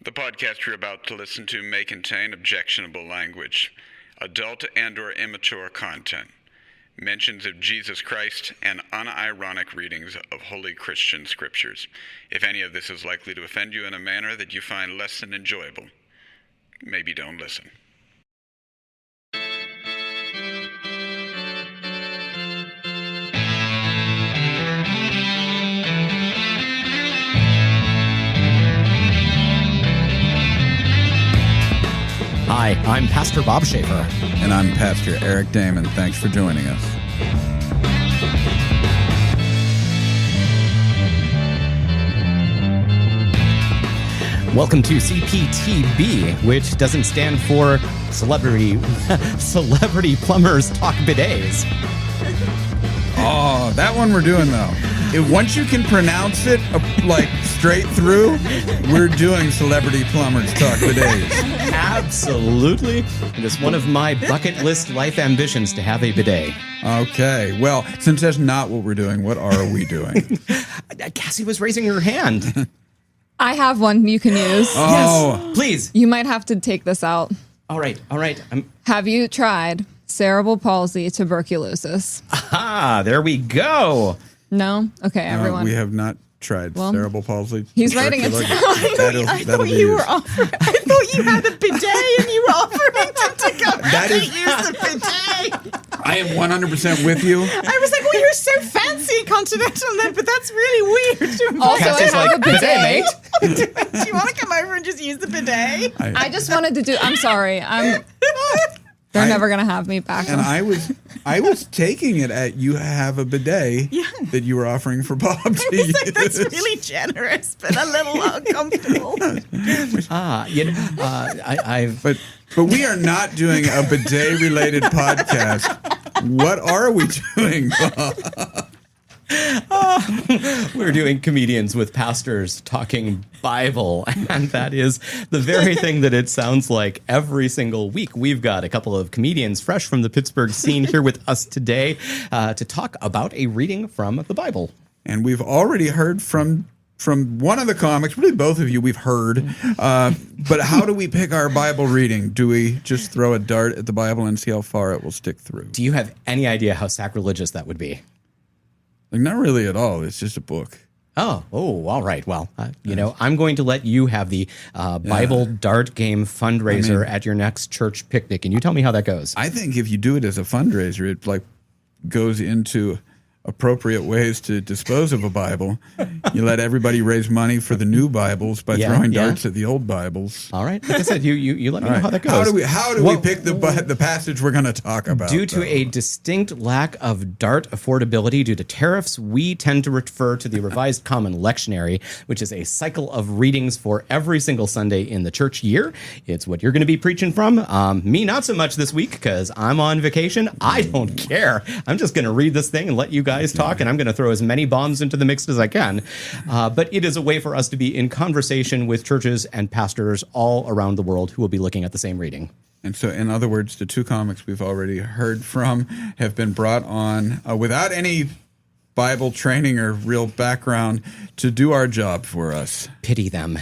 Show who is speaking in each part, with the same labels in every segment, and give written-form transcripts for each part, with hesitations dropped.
Speaker 1: The podcast you're about to listen to may contain objectionable language, adult and/or immature content, mentions of Jesus Christ, and unironic readings of holy Christian scriptures. If any of this is likely to offend you in a manner that you find less than enjoyable, maybe don't listen.
Speaker 2: Hi, I'm Pastor Bob Schaefer.
Speaker 3: And I'm Pastor Eric Damon. Thanks for joining us.
Speaker 2: Welcome to CPTB, which doesn't stand for Celebrity Plumbers Talk Bidets.
Speaker 3: Oh, that one we're doing, though. Once you can pronounce it, like, straight through, we're doing Celebrity Plumbers Talk Bidets.
Speaker 2: Absolutely. It is one of my bucket list life ambitions to have a bidet.
Speaker 3: Okay. Well, since that's not what we're doing, what are we doing?
Speaker 2: Cassie was raising her hand.
Speaker 4: I have one you can use.
Speaker 3: Oh.
Speaker 2: Yes, please.
Speaker 4: You might have to take this out.
Speaker 2: All right.
Speaker 4: Have you tried cerebral palsy, tuberculosis?
Speaker 2: Aha, there we go.
Speaker 4: No? Okay, everyone.
Speaker 3: We have not tried cerebral palsy.
Speaker 4: He's writing it down.
Speaker 3: I thought you
Speaker 5: had a bidet and you were offering to come
Speaker 3: That is-
Speaker 5: use the bidet.
Speaker 3: I am 100% with you.
Speaker 5: I was like, well, you're so fancy continental then, but that's really weird.
Speaker 4: Also,
Speaker 2: Cassie's
Speaker 4: I have
Speaker 2: like,
Speaker 4: a bidet.
Speaker 2: bidet, mate.
Speaker 5: Do you want to come over and just use the bidet?
Speaker 4: I just wanted to do... I'm sorry. They're never going to have me back.
Speaker 3: And I was taking it at you have a bidet that you were offering for Bob to
Speaker 5: I was
Speaker 3: use.
Speaker 5: like, that's really generous, but a little uncomfortable.
Speaker 3: But we are not doing a bidet-related podcast. What are we doing, Bob?
Speaker 2: We're doing comedians with pastors talking Bible, and that is the very thing that it sounds like every single week. We've got a couple of comedians fresh from the Pittsburgh scene here with us today to talk about a reading from the Bible.
Speaker 3: And we've already heard from one of the comics, really both of you we've heard, but how do we pick our Bible reading? Do we just throw a dart at the Bible and see how far it will stick through?
Speaker 2: Do you have any idea how sacrilegious that would be?
Speaker 3: Like, not really at all. It's just a book.
Speaker 2: Oh, all right. Well, I'm going to let you have the Bible dart game fundraiser at your next church picnic, and you tell me how that goes.
Speaker 3: I think if you do it as a fundraiser, it like goes into appropriate ways to dispose of a Bible. You let everybody raise money for the new Bibles by throwing darts at the old Bibles.
Speaker 2: All right. Like I said, you let me know how that goes.
Speaker 3: How do we pick the passage we're going to talk about?
Speaker 2: Due to a distinct lack of dart affordability due to tariffs, we tend to refer to the Revised Common Lectionary, which is a cycle of readings for every single Sunday in the church year. It's what you're going to be preaching from. Me, not so much this week because I'm on vacation. I don't care. I'm just going to read this thing and let you guys talk, and I'm going to throw as many bombs into the mix as I can. But it is a way for us to be in conversation with churches and pastors all around the world who will be looking at the same reading.
Speaker 3: And so, in other words, the two comics we've already heard from have been brought on without any Bible training or real background to do our job for us.
Speaker 2: Pity them.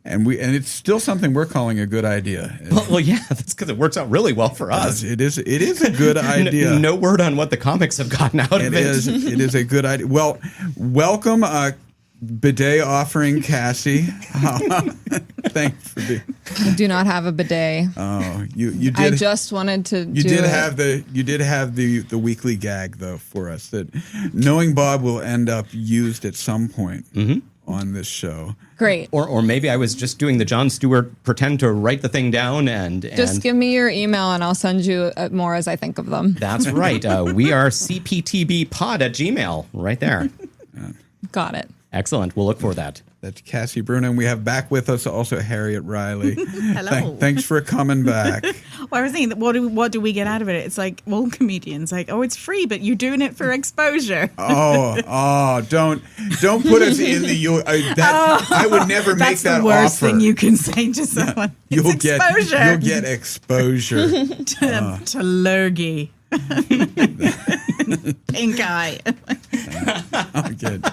Speaker 3: And it's still something we're calling a good idea.
Speaker 2: Well, yeah, that's because it works out really well for us.
Speaker 3: It is a good idea.
Speaker 2: No word on what the comics have gotten out of it.
Speaker 3: It is a good idea. Well, welcome, bidet offering Cassie. Thanks for being.
Speaker 4: I do not have a bidet.
Speaker 3: Oh, you did.
Speaker 4: I just wanted to.
Speaker 3: You did have the weekly gag though for us that knowing Bob will end up used at some point on this show.
Speaker 4: Great.
Speaker 2: Or maybe I was just doing the Jon Stewart pretend to write the thing down and
Speaker 4: Just give me your email and I'll send you more as I think of them.
Speaker 2: That's right. We are cptbpod@gmail right there.
Speaker 4: Got it.
Speaker 2: Excellent. We'll look for that.
Speaker 3: That's Cassi Bruno, and we have back with us also Harriet Riley.
Speaker 5: Hello.
Speaker 3: Thanks for coming back.
Speaker 5: Well, I was thinking, what do we get out of it? It's like all comedians, like, oh, it's free, but you're doing it for exposure.
Speaker 3: Don't put us in the I would never make that offer. That's
Speaker 5: the worst thing you can say to someone.
Speaker 3: You'll get exposure
Speaker 5: to lurgy. Pink eye.
Speaker 3: Oh, good.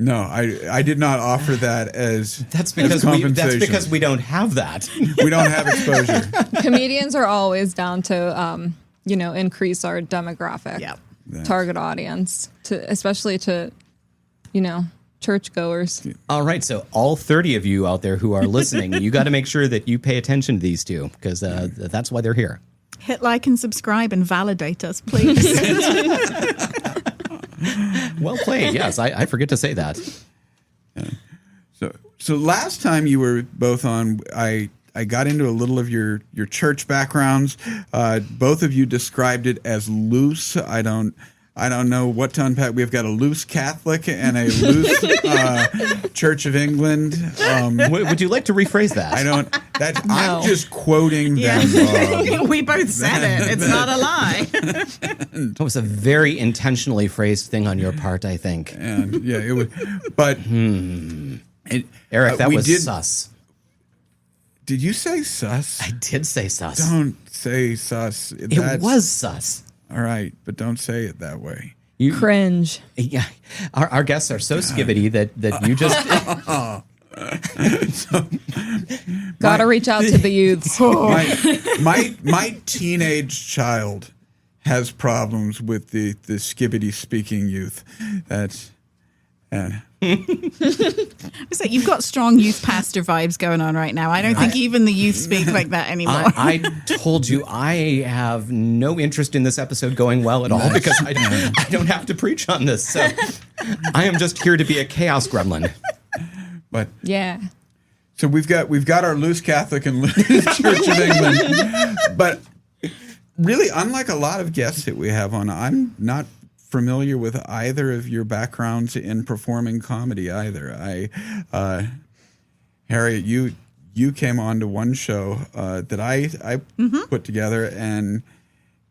Speaker 3: No, I did not offer that as
Speaker 2: That's because we don't have that.
Speaker 3: we don't have exposure.
Speaker 4: Comedians are always down to, increase our demographic, target audience, especially to, churchgoers.
Speaker 2: All right, so all 30 of you out there who are listening, you got to make sure that you pay attention to these two because that's why they're here.
Speaker 5: Hit like and subscribe and validate us, please.
Speaker 2: Well played. Yes, I forget to say that.
Speaker 3: So last time you were both on, I got into a little of your church backgrounds. Both of you described it as loose. I don't know what to unpack. We've got a loose Catholic and a loose Church of England.
Speaker 2: Would you like to rephrase that?
Speaker 3: I'm just quoting them.
Speaker 5: We both said it. It's not a lie.
Speaker 2: It was a very intentionally phrased thing on your part, I think.
Speaker 3: And it was. But
Speaker 2: Eric, that was sus.
Speaker 3: Did you say sus?
Speaker 2: I did say sus.
Speaker 3: Don't say sus.
Speaker 2: It was sus.
Speaker 3: All right, but don't say it that way.
Speaker 4: Cringe.
Speaker 2: Yeah, our guests are so skibbity that you just
Speaker 4: gotta reach out to the youths.
Speaker 3: My teenage child has problems with the skibbity speaking youth. That's.
Speaker 5: So you've got strong youth pastor vibes going on right now. I don't think even the youth speak like that anymore.
Speaker 2: I told you I have no interest in this episode going well at all because I don't have to preach on this. So I am just here to be a chaos gremlin.
Speaker 3: But
Speaker 4: yeah.
Speaker 3: So we've got our loose Catholic and loose Church of England. But really, unlike a lot of guests that we have on, I'm not familiar with either of your backgrounds in performing comedy either. Harriet, you came on to one show that I put together, and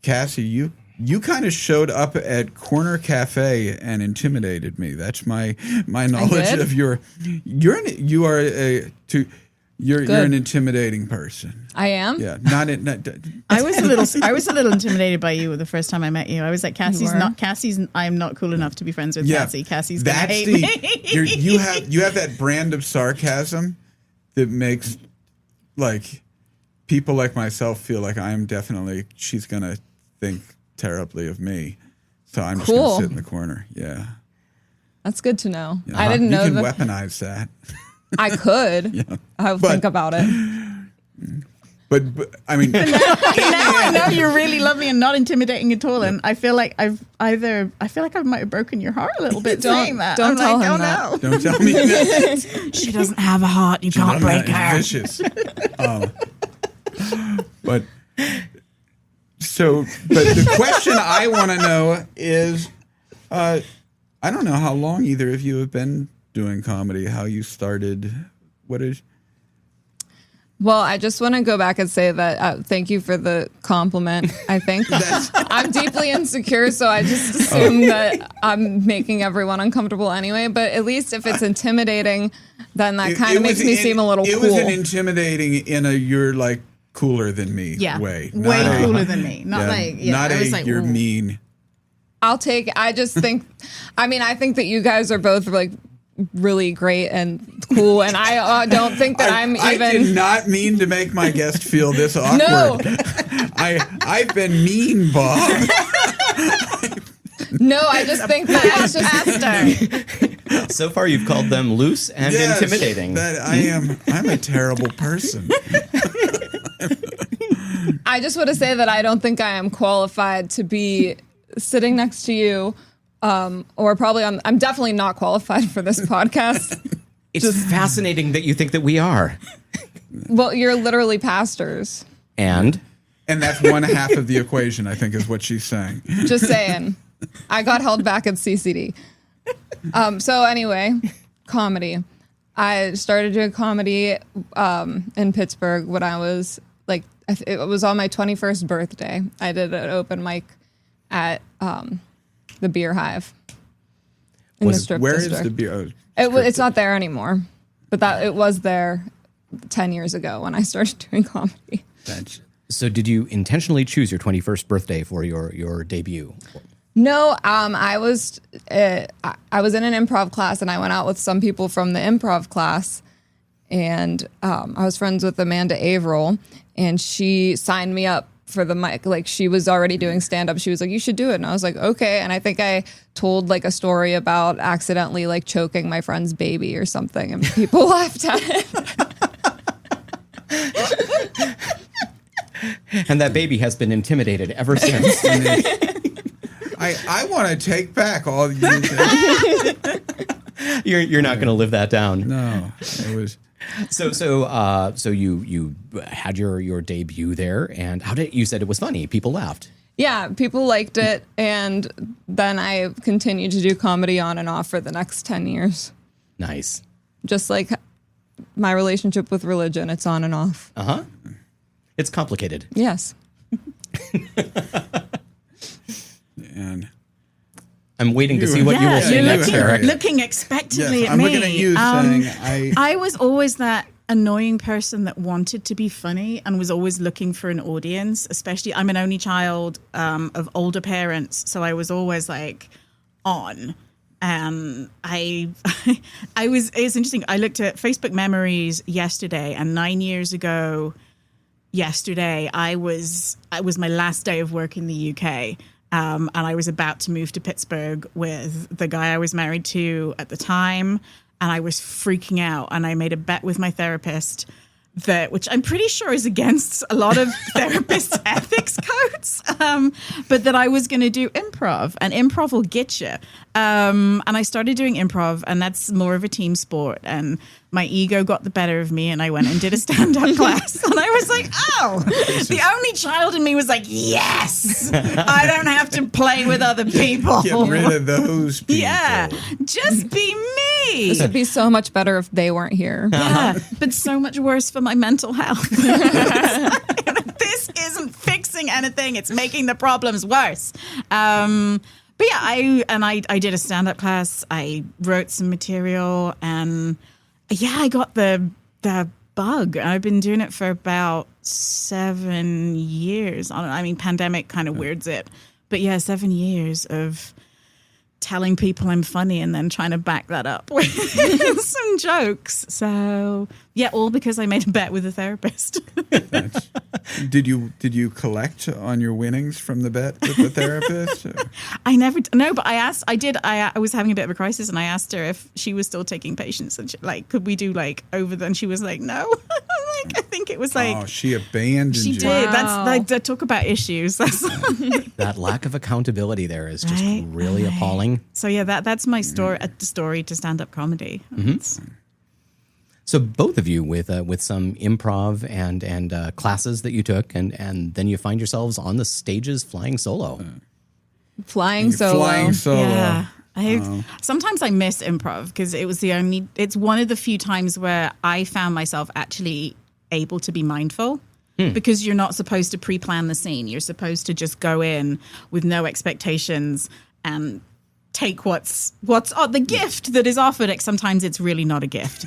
Speaker 3: Cassie, you kind of showed up at Corner Cafe and intimidated me. That's my knowledge of you're an intimidating person.
Speaker 4: I am.
Speaker 3: Yeah,
Speaker 5: I was a little intimidated by you the first time I met you. I was like, I'm not cool enough to be friends with Cassie. Cassie's gonna hate me.
Speaker 3: You have that brand of sarcasm that makes like people like myself feel like she's gonna think terribly of me. So I'm just gonna sit in the corner. Yeah.
Speaker 4: That's good to know.
Speaker 3: Yeah.
Speaker 4: I didn't know
Speaker 3: you can weaponize that.
Speaker 4: I could. Yeah. I'll think about it.
Speaker 3: But I mean,
Speaker 5: now I know you're really lovely and not intimidating at all. And I feel like I might have broken your heart a little bit saying that.
Speaker 4: Don't tell him that.
Speaker 5: No.
Speaker 3: Don't tell me that.
Speaker 5: She doesn't have a heart. You can't break her.
Speaker 3: Vicious. But the question I want to know is, I don't know how long either of you have been doing comedy, how you started,
Speaker 4: Well, I just want to go back and say that thank you for the compliment. I think I'm deeply insecure, so I just assume that I'm making everyone uncomfortable anyway. But at least if it's intimidating, then that kind of makes me seem a little cool.
Speaker 3: It was an intimidating in a you're like cooler than me way.
Speaker 5: Way cooler than me.
Speaker 3: You're mean.
Speaker 4: I'll take it. I just think, I think that you guys are both like really great and cool, and I don't think that I
Speaker 3: did not mean to make my guest feel this awkward.
Speaker 4: No.
Speaker 3: I've been mean, Bob.
Speaker 4: No, I just think that it's just
Speaker 2: So far, you've called them loose and intimidating.
Speaker 3: I'm a terrible person.
Speaker 4: I just want to say that I don't think I am qualified to be sitting next to you. Or probably I'm definitely not qualified for this podcast.
Speaker 2: It's fascinating that you think that we are.
Speaker 4: Well, you're literally pastors.
Speaker 2: And
Speaker 3: that's one half of the equation, I think, is what she's saying.
Speaker 4: Just saying. I got held back at CCD. So anyway, comedy. I started doing comedy in Pittsburgh when I was like, it was on my 21st birthday. I did an open mic at the Beer Hive in the strip
Speaker 3: where
Speaker 4: district.
Speaker 3: Is the beer?
Speaker 4: It's not there anymore, but it was there 10 years ago when I started doing comedy.
Speaker 2: So did you intentionally choose your 21st birthday for your debut?
Speaker 4: No, I was in an improv class, and I went out with some people from the improv class, and I was friends with Amanda Averill, and she signed me up for the mic. Like, she was already doing stand-up. She was like, you should do it. And I was like, okay. And I think I told like a story about accidentally like choking my friend's baby or something, and people laughed at it.
Speaker 2: And that baby has been intimidated ever since.
Speaker 3: I want to take back all you said.
Speaker 2: You're not going to live that down.
Speaker 3: No, it was.
Speaker 2: So you had your debut there, and you said it was funny? People laughed.
Speaker 4: Yeah, people liked it, and then I continued to do comedy on and off for the next 10 years.
Speaker 2: Nice.
Speaker 4: Just like my relationship with religion, it's on and off.
Speaker 2: Uh-huh. It's complicated.
Speaker 4: Yes.
Speaker 3: And
Speaker 2: I'm waiting to see what you will say next, Eric.
Speaker 5: Looking expectantly at
Speaker 3: I'm
Speaker 5: me.
Speaker 3: looking at you saying,
Speaker 5: I was always that annoying person that wanted to be funny and was always looking for an audience. Especially, I'm an only child of older parents, so I was always like on. And it's interesting. I looked at Facebook memories yesterday, and 9 years ago yesterday, it was my last day of work in the UK. And I was about to move to Pittsburgh with the guy I was married to at the time. And I was freaking out. And I made a bet with my therapist which I'm pretty sure is against a lot of therapists' ethics codes, but that I was going to do improv, and improv will get you. And I started doing improv, and that's more of a team sport. And my ego got the better of me, and I went and did a stand-up class. And I was like, oh, the only child in me was like, yes, I don't have to play with other people.
Speaker 3: get rid of those people.
Speaker 5: Yeah, just be me.
Speaker 4: This would be so much better if they weren't here.
Speaker 5: Yeah, but so much worse for my mental health. This isn't fixing anything. It's making the problems worse. But yeah, I did a stand-up class. I wrote some material, and yeah, I got the bug. I've been doing it for about 7 years. I mean, pandemic kind of weirds it. But yeah, 7 years of telling people I'm funny and then trying to back that up with some jokes. So yeah, all because I made a bet with a therapist.
Speaker 3: Did you collect on your winnings from the bet with the therapist?
Speaker 5: I never no, but I was having a bit of a crisis, and I asked her if she was still taking patients, and could we do and she was like, no. I think it was
Speaker 3: she abandoned you.
Speaker 5: She did. Wow. That's talk about issues.
Speaker 2: That lack of accountability there is just really appalling.
Speaker 5: So yeah, that's my story to stand-up comedy.
Speaker 2: Mm-hmm. So both of you with some improv and classes that you took, and then you find yourselves on the stages flying solo.
Speaker 4: Flying solo.
Speaker 5: Yeah. Sometimes I miss improv because it's one of the few times where I found myself actually able to be mindful, because you're not supposed to pre-plan the scene. You're supposed to just go in with no expectations and take what's the gift that is offered. Sometimes it's really not a gift.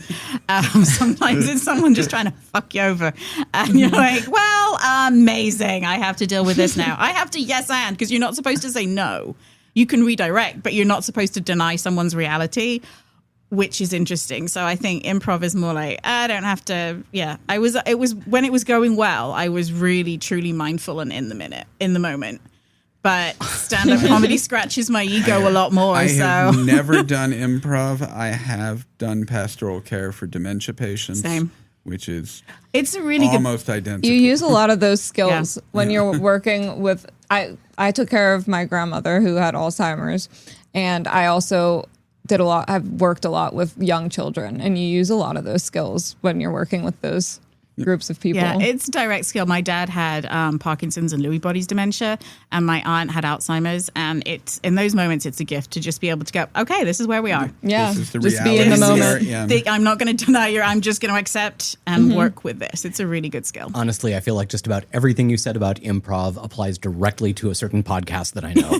Speaker 5: Sometimes it's someone just trying to fuck you over, and you're like, well, amazing, I have to deal with this now. I have to yes and, because you're not supposed to say no. You can redirect, but you're not supposed to deny someone's reality, which is interesting. So I think improv is more like, I don't have to. Yeah, it was when it was going well, I was really truly mindful and in the moment. But stand-up comedy scratches my ego a lot more.
Speaker 3: I have never done improv. I have done pastoral care for dementia patients.
Speaker 5: Same.
Speaker 3: Which is
Speaker 5: it's a really
Speaker 3: almost identical.
Speaker 4: You use a lot of those skills when you're working with. I took care of my grandmother who had Alzheimer's, and I also I've worked a lot with young children, and you use a lot of those skills when you're working with those groups of people.
Speaker 5: Yeah, it's direct skill. My dad had Parkinson's and Lewy body's dementia, and my aunt had Alzheimer's, and it's in those moments it's a gift to just be able to go, okay, this is where we are.
Speaker 4: Yeah,
Speaker 3: this is the
Speaker 4: just be in the moment.
Speaker 5: I'm not going to deny you. I'm just going to accept and work with this. It's a really good skill.
Speaker 2: Honestly, I feel like just about everything you said about improv applies directly to a certain podcast that I know.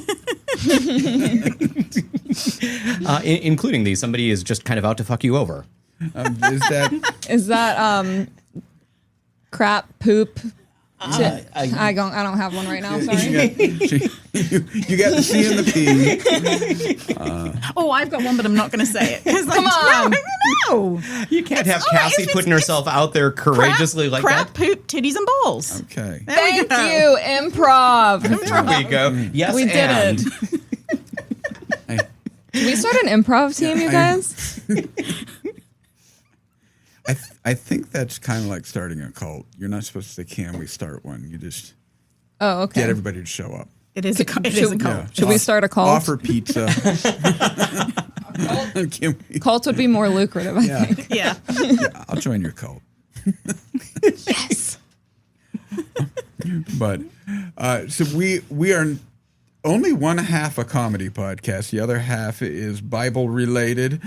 Speaker 2: Including these. Somebody is just kind of out to fuck you over.
Speaker 3: Is that
Speaker 4: crap, poop, I don't have one right now. Sorry.
Speaker 3: You got the C and the P.
Speaker 5: I've got one, but I'm not going to say it.
Speaker 4: Come on.
Speaker 5: No.
Speaker 2: You can't have Cassie putting herself out there courageously like
Speaker 5: crap,
Speaker 2: that.
Speaker 5: poop, titties, and balls.
Speaker 3: Okay.
Speaker 4: Thank you, improv.
Speaker 2: There we go. Yes,
Speaker 4: We did
Speaker 2: and.
Speaker 4: it. Can we start an improv team, you guys?
Speaker 3: I think that's kind of like starting a cult. You're not supposed to say, "Can we start one?" You just
Speaker 4: Okay.
Speaker 3: get everybody to show up.
Speaker 5: It is a cult. It is a cult.
Speaker 3: Yeah.
Speaker 4: Should we start a cult?
Speaker 3: Offer pizza. Can we?
Speaker 4: Cult would be more lucrative, I
Speaker 3: Yeah.
Speaker 4: think.
Speaker 5: Yeah.
Speaker 3: Yeah, I'll join your cult.
Speaker 4: Yes.
Speaker 3: But so we are only one half a comedy podcast. The other half is Bible related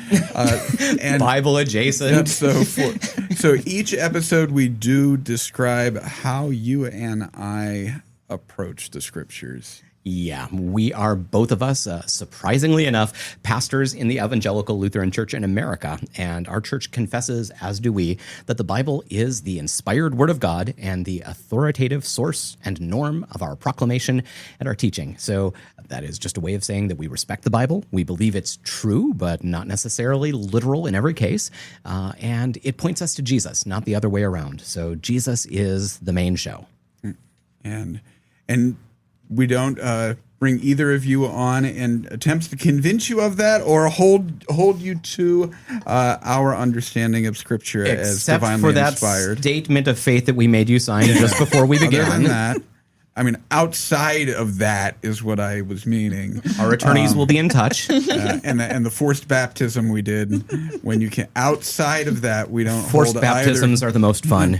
Speaker 3: and
Speaker 2: Bible adjacent.
Speaker 3: So each episode we do describe how you and I approach the scriptures.
Speaker 2: Yeah, we are both of us, surprisingly enough, pastors in the Evangelical Lutheran Church in America. And our church confesses, as do we, that the Bible is the inspired word of God and the authoritative source and norm of our proclamation and our teaching. So that is just a way of saying that we respect the Bible. We believe it's true, but not necessarily literal in every case. And it points us to Jesus, not the other way around. So Jesus is the main show.
Speaker 3: And we don't bring either of you on in attempts to convince you of that or hold you to our understanding of Scripture as
Speaker 2: Except
Speaker 3: divinely
Speaker 2: for that
Speaker 3: inspired.
Speaker 2: statement of faith that we made you sign just before we
Speaker 3: Other
Speaker 2: began.
Speaker 3: than that, I mean, outside of that is what I was meaning.
Speaker 2: Our attorneys will be in touch.
Speaker 3: And the forced baptism we did when you can. Outside of that, we don't.
Speaker 2: Forced
Speaker 3: hold
Speaker 2: baptisms are the most fun.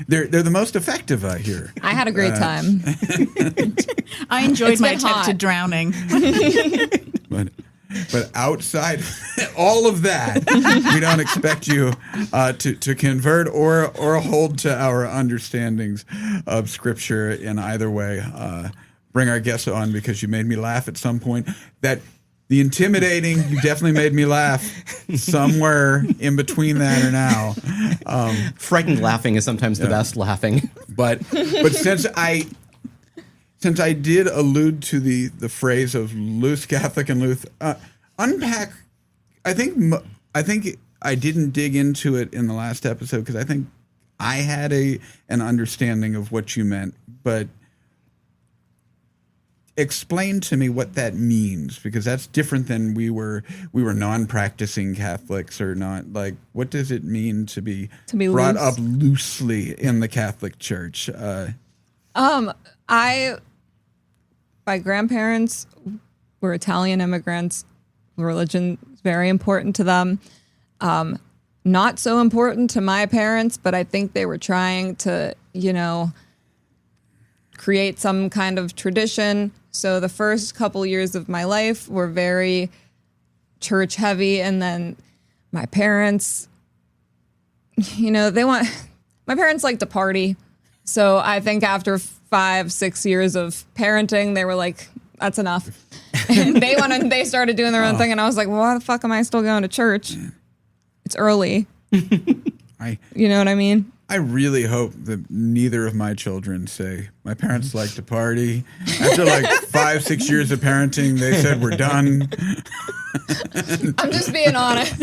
Speaker 3: They're the most effective, I hear.
Speaker 4: I had a great time.
Speaker 5: I enjoyed
Speaker 4: It's
Speaker 5: my
Speaker 4: been
Speaker 5: attempt
Speaker 4: hot.
Speaker 5: to drowning.
Speaker 3: But outside all of that, we don't expect you to convert or hold to our understandings of Scripture in either way. Bring our guests on because you made me laugh at some point. The intimidating, you definitely made me laugh somewhere in between that or now.
Speaker 2: Frightened laughing is sometimes the best laughing.
Speaker 3: But since I did allude to the phrase of loose Catholic and loose, unpack. I think I didn't dig into it in the last episode because I think I had an understanding of what you meant, but explain to me what that means because that's different than we were non-practicing Catholics or not. Like, what does it mean to be brought
Speaker 4: loose?
Speaker 3: up loosely in the Catholic Church?
Speaker 4: My grandparents were Italian immigrants. Religion is very important to them. Not so important to my parents, but I think they were trying to, create some kind of tradition. So the first couple years of my life were very church heavy. And then my parents, my parents like to party. So I think after 5-6 years of parenting, they were like, that's enough. And they started doing their own thing. And I was like, well, why the fuck am I still going to church? It's early. You know what I mean?
Speaker 3: I really hope that neither of my children say, my parents like to party. After like 5-6 years of parenting, they said, we're done.
Speaker 4: I'm just being honest.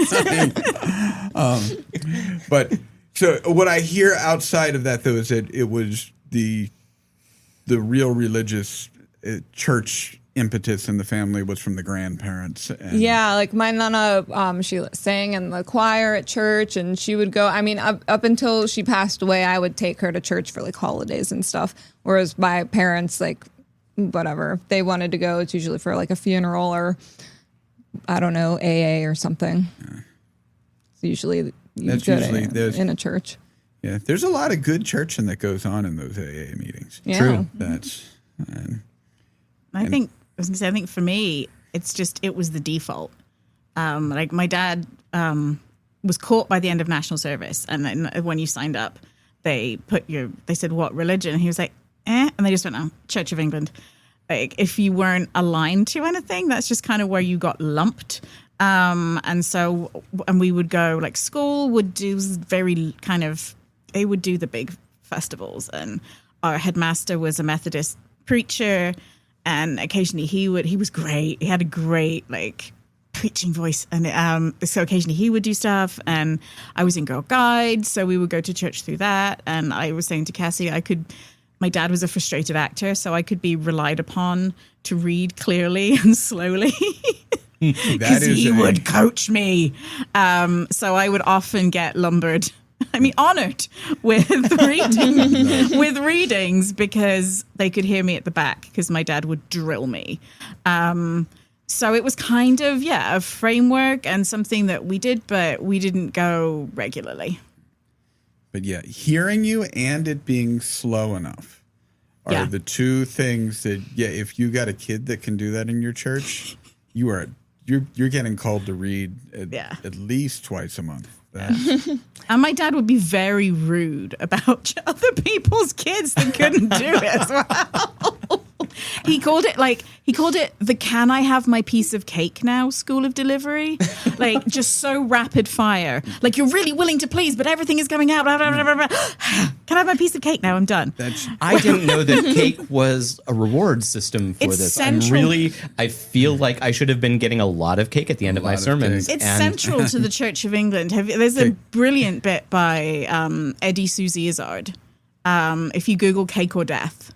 Speaker 3: But so what I hear outside of that, though, is that it was the real religious church impetus in the family was from the grandparents. And
Speaker 4: Yeah, like my nana, she sang in the choir at church, and she would go. I mean, up until she passed away, I would take her to church for like holidays and stuff. Whereas my parents, like, whatever they wanted to go, it's usually for like a funeral or I don't know, AA or something. Yeah. It's usually in a church.
Speaker 3: Yeah, there's a lot of good churching that goes on in those AA meetings.
Speaker 4: Yeah.
Speaker 2: True.
Speaker 5: I think for me, it was the default. Like my dad was caught by the end of national service, and then when you signed up, they said, what religion? And he was like, and they just went, oh, Church of England. Like if you weren't aligned to anything, that's just kind of where you got lumped. And we would go, like school would do they would do the big festivals, and our headmaster was a Methodist preacher, and occasionally he was great. He had a great like preaching voice, and so occasionally he would do stuff, and I was in Girl Guide, so we would go to church through that. And I was saying to Cassie, my dad was a frustrated actor, so I could be relied upon to read clearly and slowly because he would coach me. So I would often get lumbered. I mean, honored with readings because they could hear me at the back because my dad would drill me. So it was kind of, a framework and something that we did, but we didn't go regularly.
Speaker 3: But hearing you and it being slow enough are the two things that, if you got a kid that can do that in your church, you're getting called to read at least twice a month.
Speaker 5: And my dad would be very rude about other people's kids that couldn't do it as well. He called it the "Can I have my piece of cake now?" school of delivery, like just so rapid fire. Like you're really willing to please, but everything is coming out. Blah, blah, blah, blah, blah. Can I have my piece of cake now? I'm done.
Speaker 2: I didn't know that cake was a reward system for this.
Speaker 5: Central.
Speaker 2: I feel like I should have been getting a lot of cake at the end of my sermons.
Speaker 5: It's central to the Church of England. There's a brilliant bit by Eddie Susie Izzard. If you Google "cake or death,"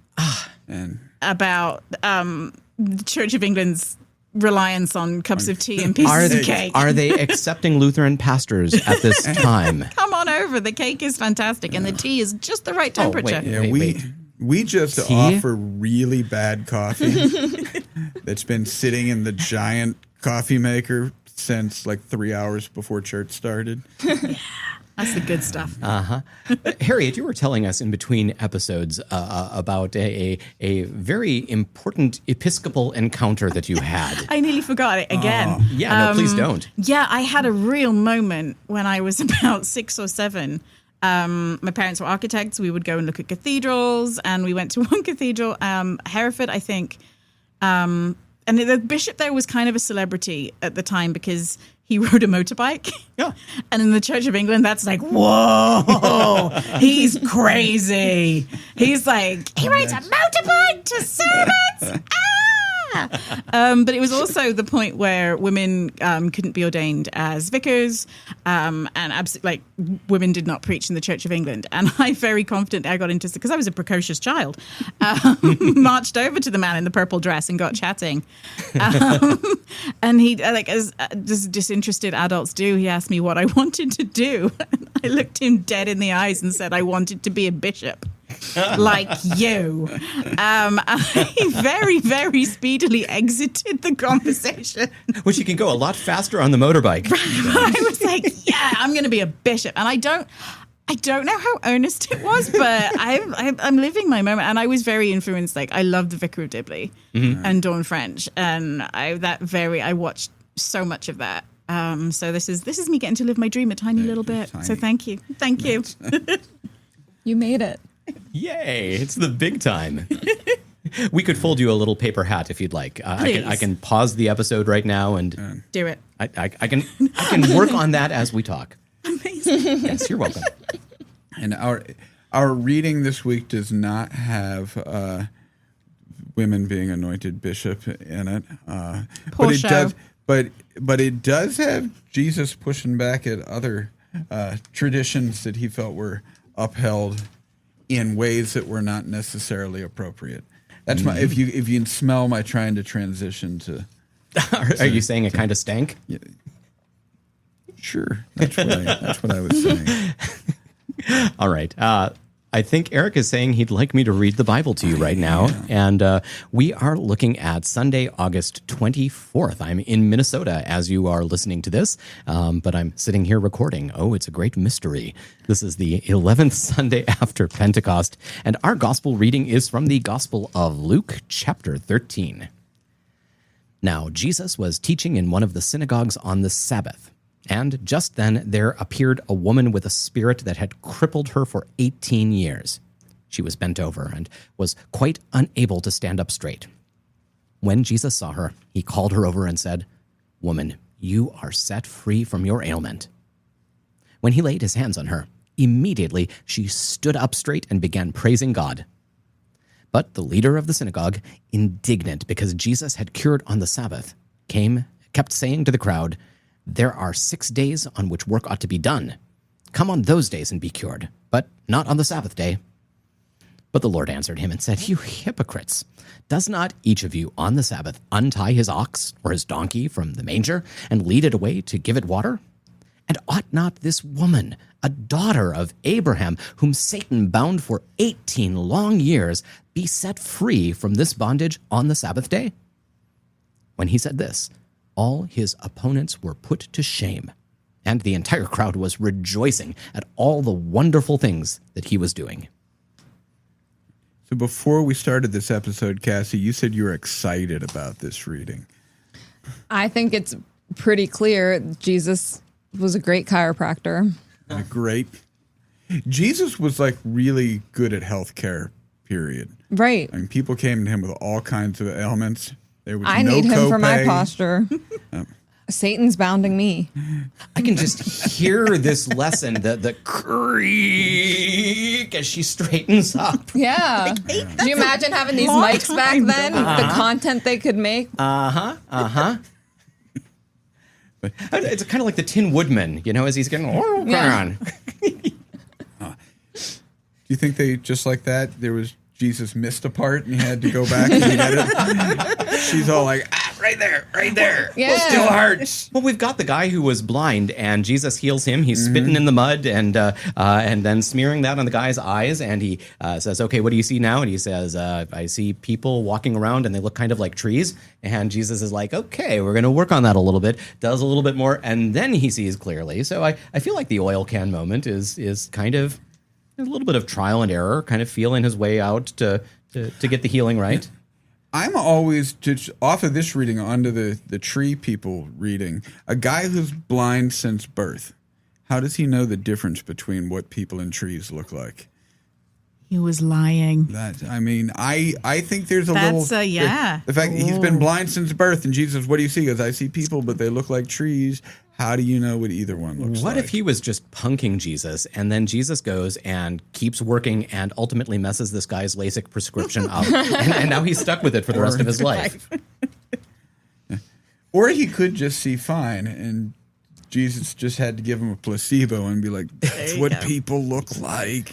Speaker 5: about the Church of England's reliance on cups of tea and pieces of cake.
Speaker 2: Are they accepting Lutheran pastors at this time?
Speaker 5: Come on over. The cake is fantastic, and the tea is just the right temperature.
Speaker 3: We just offer really bad coffee that's been sitting in the giant coffee maker since like 3 hours before church started.
Speaker 5: That's the good stuff.
Speaker 2: Harriet, you were telling us in between episodes about a very important Episcopal encounter that you had.
Speaker 5: I nearly forgot it again.
Speaker 2: No, please don't.
Speaker 5: Yeah, I had a real moment when I was about 6 or 7. My parents were architects. We would go and look at cathedrals, and we went to one cathedral, Hereford, I think. And the bishop there was kind of a celebrity at the time because he rode a motorbike. Yeah. And in the Church of England, that's like, whoa, he's crazy. He's like, he rides a motorbike to sermons. But it was also the point where women couldn't be ordained as vicars, and women did not preach in the Church of England. And I very confident I got into, because I was a precocious child, marched over to the man in the purple dress and got chatting. And he, as disinterested adults do, he asked me what I wanted to do. And I looked him dead in the eyes and said I wanted to be a bishop. Like you. He very, very speedily exited the conversation.
Speaker 2: Which you can go a lot faster on the motorbike.
Speaker 5: I was like, I'm going to be a bishop. And I don't know how earnest it was, but I'm living my moment. And I was very influenced. Like, I love The Vicar of Dibley and Dawn French. And I watched so much of that. So this is me getting to live my dream a tiny little bit. So thank you. Thank you.
Speaker 4: You made it.
Speaker 2: Yay, it's the big time. We could fold you a little paper hat if you'd like. I can pause the episode right now and
Speaker 5: do it.
Speaker 2: I can work on that as we talk.
Speaker 5: Amazing.
Speaker 2: Yes, you're welcome.
Speaker 3: And our reading this week does not have women being anointed bishop in it. But it does. But it does have Jesus pushing back at other traditions that he felt were upheld in ways that were not necessarily appropriate. That's my. If you can smell my trying to transition to.
Speaker 2: Are you saying it kind of stank?
Speaker 3: Yeah, sure, that's what I was saying.
Speaker 2: All right. I think Eric is saying he'd like me to read the Bible to you right now. And we are looking at Sunday, August 24th. I'm in Minnesota as you are listening to this, but I'm sitting here recording. Oh, it's a great mystery. This is the 11th Sunday after Pentecost, and our gospel reading is from the Gospel of Luke, chapter 13. Now, Jesus was teaching in one of the synagogues on the Sabbath. And just then there appeared a woman with a spirit that had crippled her for 18 years. She was bent over and was quite unable to stand up straight. When Jesus saw her, he called her over and said, "Woman, you are set free from your ailment." When he laid his hands on her, immediately she stood up straight and began praising God. But the leader of the synagogue, indignant because Jesus had cured on the Sabbath, kept saying to the crowd, "There are 6 days on which work ought to be done. Come on those days and be cured, but not on the Sabbath day." But the Lord answered him and said, "You hypocrites! Does not each of you on the Sabbath untie his ox or his donkey from the manger and lead it away to give it water? And ought not this woman, a daughter of Abraham, whom Satan bound for 18 long years, be set free from this bondage on the Sabbath day?" When he said this, all his opponents were put to shame, and the entire crowd was rejoicing at all the wonderful things that he was doing.
Speaker 3: So before we started this episode, Cassie, you said you were excited about this reading.
Speaker 4: I think it's pretty clear Jesus was a great chiropractor.
Speaker 3: Great. Jesus was like really good at healthcare, period.
Speaker 4: Right.
Speaker 3: I mean, people came to him with all kinds of ailments. There was
Speaker 4: I
Speaker 3: no
Speaker 4: need him for my
Speaker 3: copay.
Speaker 4: posture. Satan's bounding me.
Speaker 2: I can just hear this lesson, the creak as she straightens up.
Speaker 4: Yeah. Do you imagine having these
Speaker 5: Long
Speaker 4: mics back
Speaker 5: time
Speaker 4: then? The content they could make?
Speaker 2: It's kind of like the Tin Woodman, as he's getting,
Speaker 4: Yeah.
Speaker 3: Do you think they, just like that, there was Jesus missed a part and he had to go back and get it? She's all like, right there.
Speaker 4: Yeah.
Speaker 2: Still hurts. Well, we've got the guy who was blind, and Jesus heals him. He's spitting in the mud and then smearing that on the guy's eyes. And he says, "Okay, what do you see now?" And he says, "I see people walking around, and they look kind of like trees." And Jesus is like, "Okay, we're going to work on that a little bit." Does a little bit more, and then he sees clearly. So I feel like the oil can moment is kind of a little bit of trial and error, kind of feeling his way out to get the healing right.
Speaker 3: I'm always, off of this reading, onto the tree people reading, a guy who's blind since birth. How does he know the difference between what people in trees look like?
Speaker 5: He was lying.
Speaker 3: I think there's a little...
Speaker 5: yeah.
Speaker 3: The fact that he's been blind since birth, and Jesus, what do you see? He goes, "I see people, but they look like trees." How do you know what either one looks like?
Speaker 2: What if he was just punking Jesus, and then Jesus goes and keeps working and ultimately messes this guy's LASIK prescription up, and now he's stuck with it for the rest of his life?
Speaker 3: Or he could just see fine, and Jesus just had to give him a placebo and be like, "That's what people look like."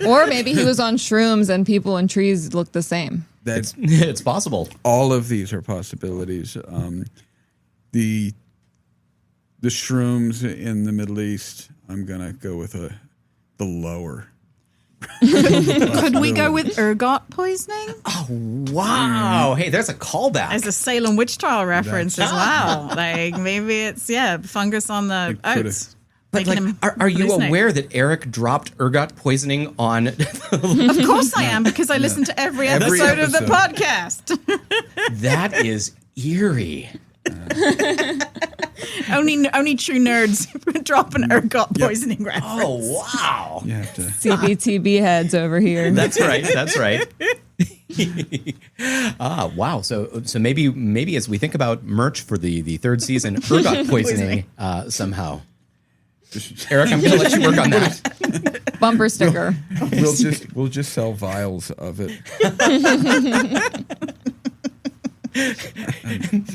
Speaker 4: Or maybe he was on shrooms and people and trees look the same.
Speaker 2: It's possible.
Speaker 3: All of these are possibilities. The shrooms in the Middle East, I'm going to go with the lower.
Speaker 5: Could we go with ergot poisoning?
Speaker 2: Oh, wow. Hey, there's a callback.
Speaker 5: As a Salem witch trial reference as well. Like maybe it's, fungus on the oats.
Speaker 2: But are you aware that Eric dropped ergot poisoning on...
Speaker 5: Of course I am, because I listen to every episode of the podcast.
Speaker 2: That is eerie.
Speaker 5: Only true nerds drop an ergot poisoning reference.
Speaker 2: Oh, wow.
Speaker 3: You have to...
Speaker 4: CBTB heads over here.
Speaker 2: That's right. Wow. So maybe as we think about merch for the third season, ergot poisoning somehow. Eric, I'm going to let you work on that.
Speaker 4: Bumper sticker.
Speaker 3: We'll just sell vials of it.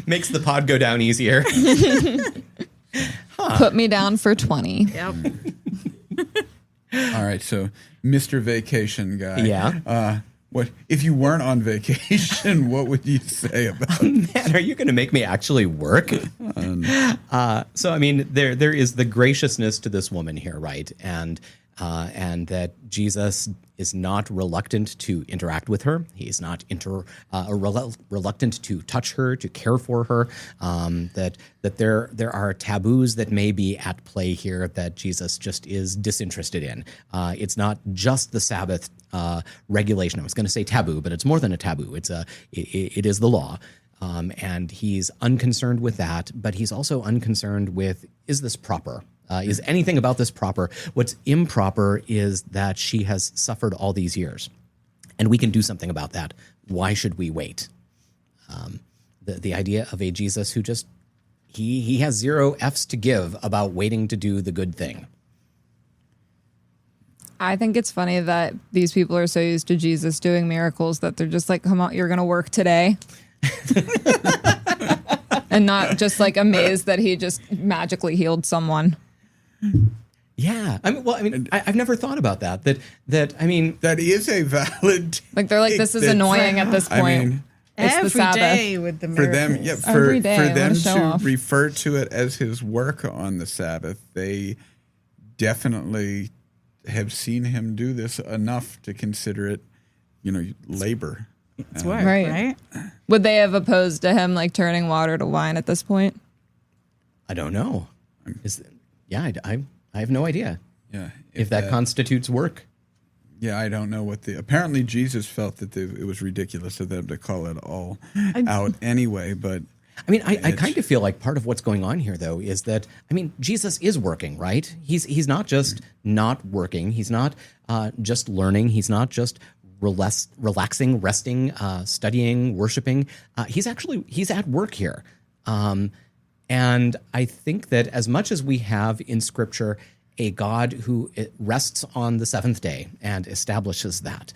Speaker 2: Makes the pod go down easier.
Speaker 4: Put me down for 20.
Speaker 5: Yep.
Speaker 3: All right, so Mr. Vacation Guy.
Speaker 2: Yeah.
Speaker 3: What if you weren't on vacation? What would you say about it?
Speaker 2: Man, are you going to make me actually work? So I mean, there is the graciousness to this woman here, right? And that Jesus is not reluctant to interact with her. He's not reluctant to touch her, to care for her. That there are taboos that may be at play here that Jesus just is disinterested in. It's not just the Sabbath regulation. I was going to say taboo, but it's more than a taboo. It is the law. And he's unconcerned with that, but he's also unconcerned with, is this proper? Is anything about this proper? What's improper is that she has suffered all these years, and we can do something about that. Why should we wait? The idea of a Jesus who just, he has zero F's to give about waiting to do the good thing.
Speaker 4: I think it's funny that these people are so used to Jesus doing miracles that they're just like, come on, you're going to work today. And not just like amazed that he just magically healed someone.
Speaker 2: Yeah. I've never thought about that.
Speaker 3: That is a valid.
Speaker 4: Like they're like, this is annoying at this point.
Speaker 3: I mean,
Speaker 4: it's the
Speaker 5: Every
Speaker 4: Sabbath.
Speaker 5: day with the
Speaker 3: for
Speaker 5: miracles.
Speaker 3: them, yeah,
Speaker 4: Every day,
Speaker 3: for
Speaker 4: what a
Speaker 3: them
Speaker 4: show
Speaker 3: to
Speaker 4: off.
Speaker 3: refer to it as his work on the Sabbath, they definitely have seen him do this enough to consider it, labor.
Speaker 5: It's work,
Speaker 4: Right.
Speaker 5: right?
Speaker 4: Would they have opposed to him like turning water to wine at this point?
Speaker 2: I don't know. I have no idea
Speaker 3: Yeah,
Speaker 2: if that constitutes work.
Speaker 3: Yeah, I don't know apparently Jesus felt that it was ridiculous of them to call it all out anyway, but
Speaker 2: I kind of feel like part of what's going on here, though, is that, Jesus is working, right? He's not just not working. He's not just learning. He's not just relaxing, resting, studying, worshiping. He's at work here. And I think that as much as we have in Scripture a God who rests on the seventh day and establishes that,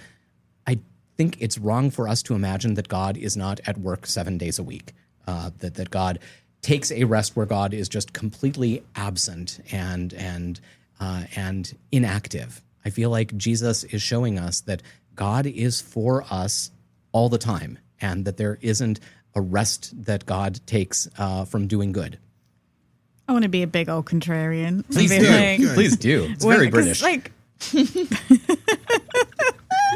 Speaker 2: I think it's wrong for us to imagine that God is not at work 7 days a week. That God takes a rest where God is just completely absent and inactive. I feel like Jesus is showing us that God is for us all the time, and that there isn't a rest that God takes from doing good.
Speaker 5: I want to be a big old contrarian.
Speaker 2: Please
Speaker 5: And be
Speaker 2: do.
Speaker 5: like,
Speaker 2: Please do. It's very British.
Speaker 5: Because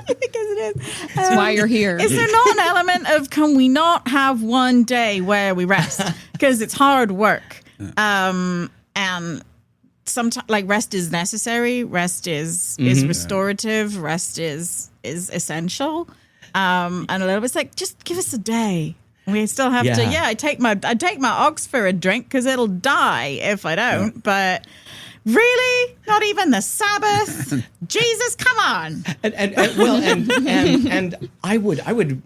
Speaker 5: it is.
Speaker 4: That's why you're here.
Speaker 5: Is there not an element of can we not have one day where we rest? Because it's hard work. And sometimes like rest is necessary. Rest is restorative. Rest is essential. And a little bit's like, just give us a day. We still have to. Yeah, I take my ox for a drink because it'll die if I don't. Yeah. But really, not even the Sabbath. Jesus, come on.
Speaker 2: And I would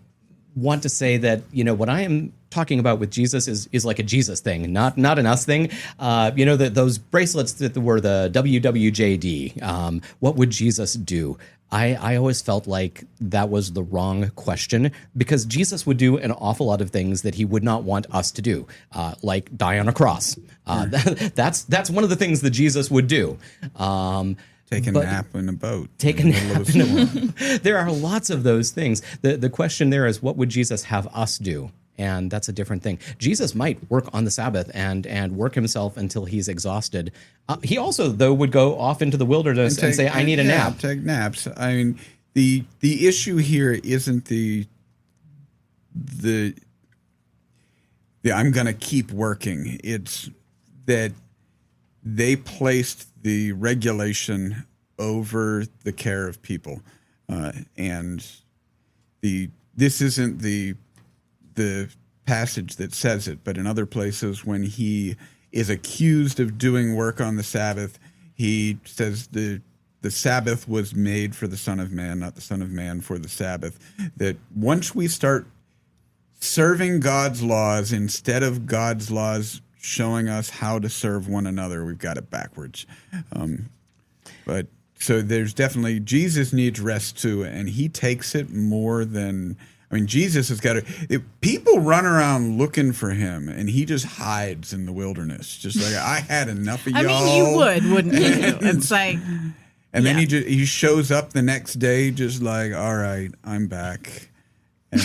Speaker 2: want to say that what I am talking about with Jesus is like a Jesus thing, not an us thing. Those bracelets that were the WWJD. What would Jesus do? I always felt like that was the wrong question, because Jesus would do an awful lot of things that he would not want us to do, like die on a cross. That's one of the things that Jesus would do.
Speaker 3: Take a nap in a boat.
Speaker 2: Take a nap in a boat. There are lots of those things. The question there is, what would Jesus have us do? And that's a different thing. Jesus might work on the Sabbath and work himself until he's exhausted. He also, though, would go off into the wilderness and say, I need a nap.
Speaker 3: Take naps. I mean, the issue here isn't the I'm going to keep working. It's that they placed the regulation over the care of people. And this isn't the passage that says it, but in other places when he is accused of doing work on the Sabbath, he says the Sabbath was made for the Son of Man, not the Son of Man for the Sabbath. That once we start serving God's laws instead of God's laws showing us how to serve one another, we've got it backwards. But so there's definitely, Jesus needs rest too, and he takes it more than... Jesus has got to... People run around looking for him, and he just hides in the wilderness. Just like, I had enough of y'all.
Speaker 5: You would, wouldn't you? It's like...
Speaker 3: And then he shows up the next day just like, all right, I'm back. And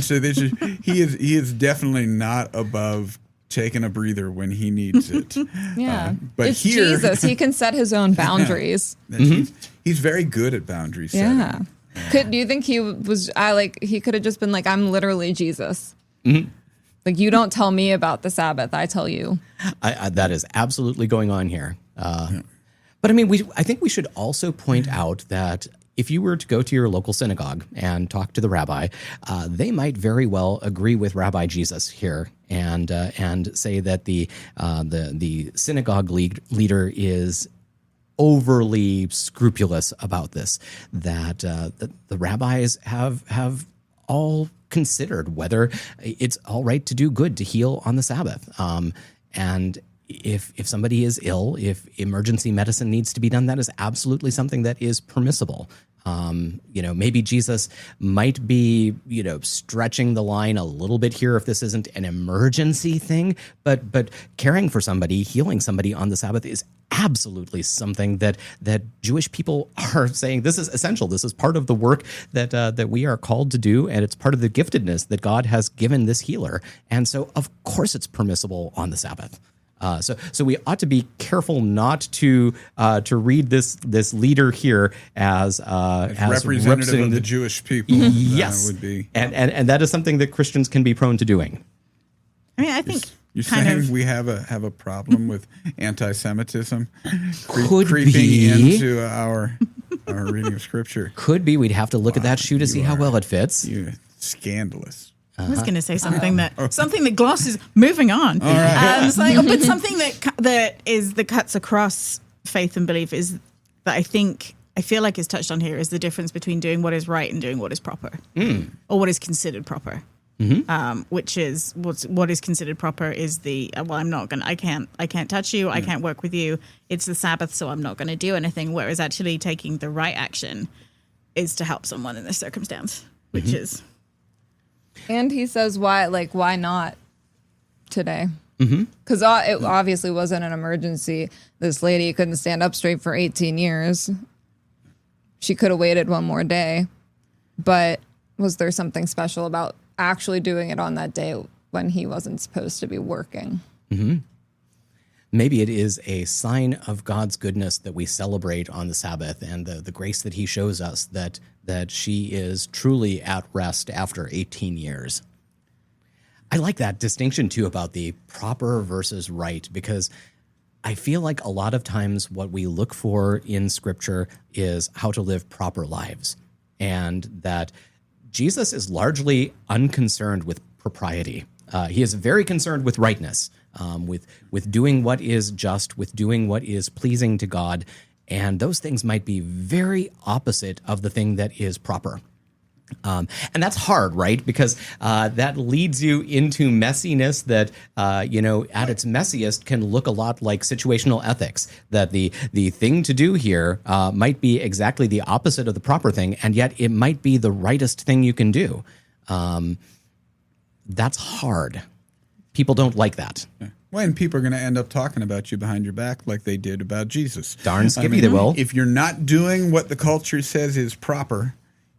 Speaker 3: so he is definitely not above taking a breather when he needs it.
Speaker 4: Yeah.
Speaker 3: But
Speaker 4: it's
Speaker 3: here,
Speaker 4: Jesus. He can set his own boundaries.
Speaker 3: He's very good at boundary setting.
Speaker 4: Yeah. Do you think he was? He could have just been like, "I'm literally Jesus." Mm-hmm. Like, you don't tell me about the Sabbath, I tell you.
Speaker 2: That is absolutely going on here. But I think we should also point out that if you were to go to your local synagogue and talk to the rabbi, they might very well agree with Rabbi Jesus here and say that the synagogue leader is overly scrupulous about this, that the rabbis have all considered whether it's all right to do good, to heal on the Sabbath. And if somebody is ill, if emergency medicine needs to be done, that is absolutely something that is permissible. Maybe Jesus might be, stretching the line a little bit here if this isn't an emergency thing, but caring for somebody, healing somebody on the Sabbath is absolutely something that Jewish people are saying this is essential. This is part of the work that we are called to do, and it's part of the giftedness that God has given this healer. And so, of course, it's permissible on the Sabbath. So we ought to be careful not to read this leader here as
Speaker 3: representative of the Jewish people.
Speaker 2: Yes,
Speaker 3: would be,
Speaker 2: and that is something that Christians can be prone to doing.
Speaker 5: I mean, I think
Speaker 3: you're saying we have a problem with anti-Semitism
Speaker 2: creeping
Speaker 3: into our reading of Scripture.
Speaker 2: Could be. We'd have to look at that shoe to see how well it fits.
Speaker 3: You're scandalous.
Speaker 5: I was going to say something that glosses. Moving on.
Speaker 3: All right.
Speaker 5: But something that cuts across faith and belief is that I feel like is touched on here is the difference between doing what is right and doing what is proper, or what is considered proper. Which is what is considered proper is I can't touch you, I can't work with you. It's the Sabbath, so I'm not going to do anything. Whereas actually taking the right action is to help someone in this circumstance, which is.
Speaker 4: And he says, why not today? Because it obviously wasn't an emergency. This lady couldn't stand up straight for 18 years. She could have waited one more day. But was there something special about actually doing it on that day when he wasn't supposed to be working?
Speaker 2: Maybe it is a sign of God's goodness that we celebrate on the Sabbath and the grace that he shows us that she is truly at rest after 18 years. I like that distinction, too, about the proper versus right, because I feel like a lot of times what we look for in Scripture is how to live proper lives, and that Jesus is largely unconcerned with propriety. He is very concerned with rightness, with doing what is just, with doing what is pleasing to God, and those things might be very opposite of the thing that is proper. And that's hard, right? Because that leads you into messiness that, at its messiest can look a lot like situational ethics, that the thing to do here might be exactly the opposite of the proper thing, and yet it might be the rightest thing you can do. That's hard. People don't like that.
Speaker 3: Well, and people are going to end up talking about you behind your back like they did about Jesus.
Speaker 2: Darn skippy they will.
Speaker 3: If you're not doing what the culture says is proper,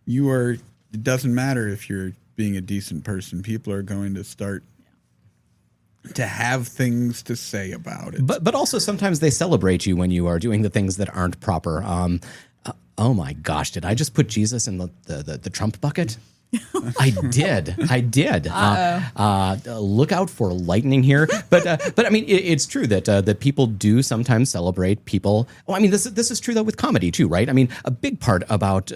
Speaker 3: it doesn't matter if you're being a decent person. People are going to start to have things to say about it.
Speaker 2: But also sometimes they celebrate you when you are doing the things that aren't proper. Oh my gosh, did I just put Jesus in the Trump bucket? I did. Look out for lightning here. But I mean, it's true that people do sometimes celebrate people. Well, I mean, this is true though with comedy too, right? I mean, a big part about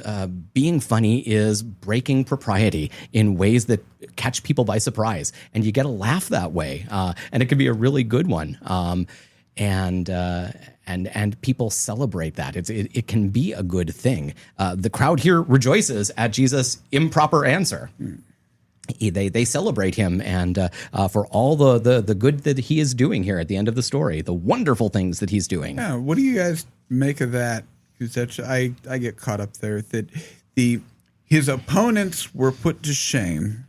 Speaker 2: being funny is breaking propriety in ways that catch people by surprise, and you get a laugh that way, and it can be a really good one. And people celebrate that. It can be a good thing. The crowd here rejoices at Jesus' improper answer. They celebrate him and for all the good that he is doing here at the end of the story, the wonderful things that he's doing.
Speaker 3: Yeah, what do you guys make of that? Because I get caught up there that his opponents were put to shame,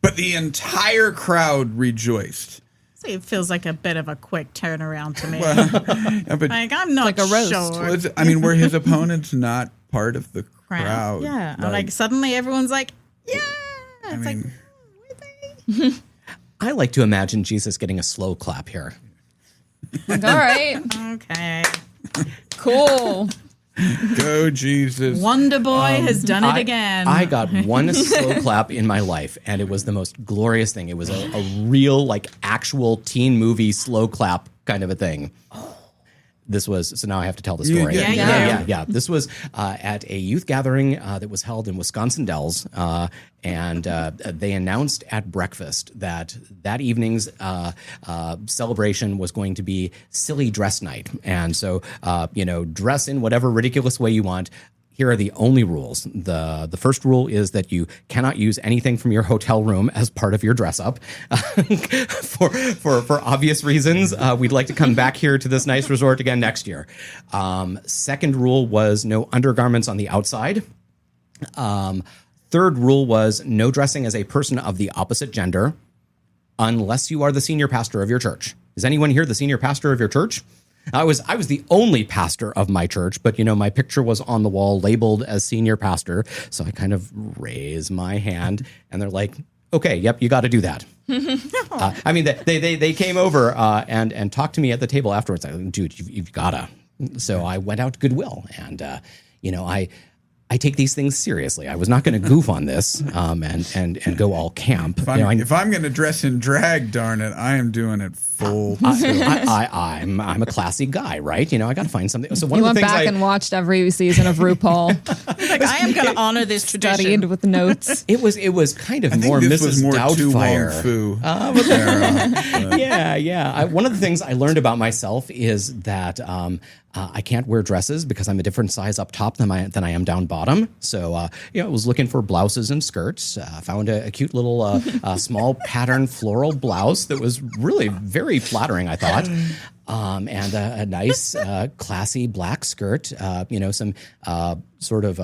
Speaker 3: but the entire crowd rejoiced.
Speaker 5: It feels like a bit of a quick turnaround to me.
Speaker 3: But
Speaker 5: I'm not
Speaker 4: like a roast.
Speaker 5: Sure.
Speaker 3: I mean, were his opponents not part of the crowd?
Speaker 5: Yeah. Like suddenly everyone's like, yeah.
Speaker 2: I like to imagine Jesus getting a slow clap here.
Speaker 4: Like, all right.
Speaker 5: Okay.
Speaker 4: Cool.
Speaker 3: Go, Jesus.
Speaker 5: Wonder Boy has done it again.
Speaker 2: I got one slow clap in my life, and it was the most glorious thing. It was a real, actual teen movie slow clap kind of a thing. So now I have to tell the story.
Speaker 5: Yeah.
Speaker 2: This was at a youth gathering that was held in Wisconsin Dells, and they announced at breakfast that evening's celebration was going to be silly dress night. And so, dress in whatever ridiculous way you want. Here are the only rules. The first rule is that you cannot use anything from your hotel room as part of your dress up. for obvious reasons, we'd like to come back here to this nice resort again next year. Second rule was no undergarments on the outside. Third rule was no dressing as a person of the opposite gender unless you are the senior pastor of your church. Is anyone here the senior pastor of your church? I was the only pastor of my church, but my picture was on the wall labeled as senior pastor. So I kind of raise my hand and they're like, okay, yep, you got to do that. I mean, they came over and talked to me at the table afterwards. I like, dude, you've got to. So I went out to Goodwill and, I take these things seriously. I was not going to goof on this and go all camp.
Speaker 3: If I'm going to dress in drag, darn it, I am doing it full.
Speaker 2: I'm a classy guy, right? I got to find something. So one
Speaker 4: You
Speaker 2: of the
Speaker 4: went
Speaker 2: things
Speaker 4: back and watched every season of RuPaul.
Speaker 5: Like, I am going to honor this
Speaker 4: Studied
Speaker 5: tradition.
Speaker 4: with notes.
Speaker 2: it was kind of
Speaker 3: I think
Speaker 2: more
Speaker 3: this
Speaker 2: Mrs.
Speaker 3: was more Tu
Speaker 2: Doubtfire.
Speaker 3: Wong Fu.
Speaker 2: Yeah. One of the things I learned about myself is that I can't wear dresses because I'm a different size up top than I am down bottom. So, I was looking for blouses and skirts. Found a cute little small pattern floral blouse that was really very flattering, I thought. And a nice, classy black skirt. Some sort of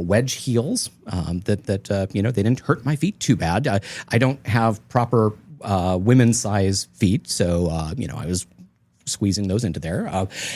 Speaker 2: wedge heels that they didn't hurt my feet too bad. I don't have proper women's size feet, so I was squeezing those into there,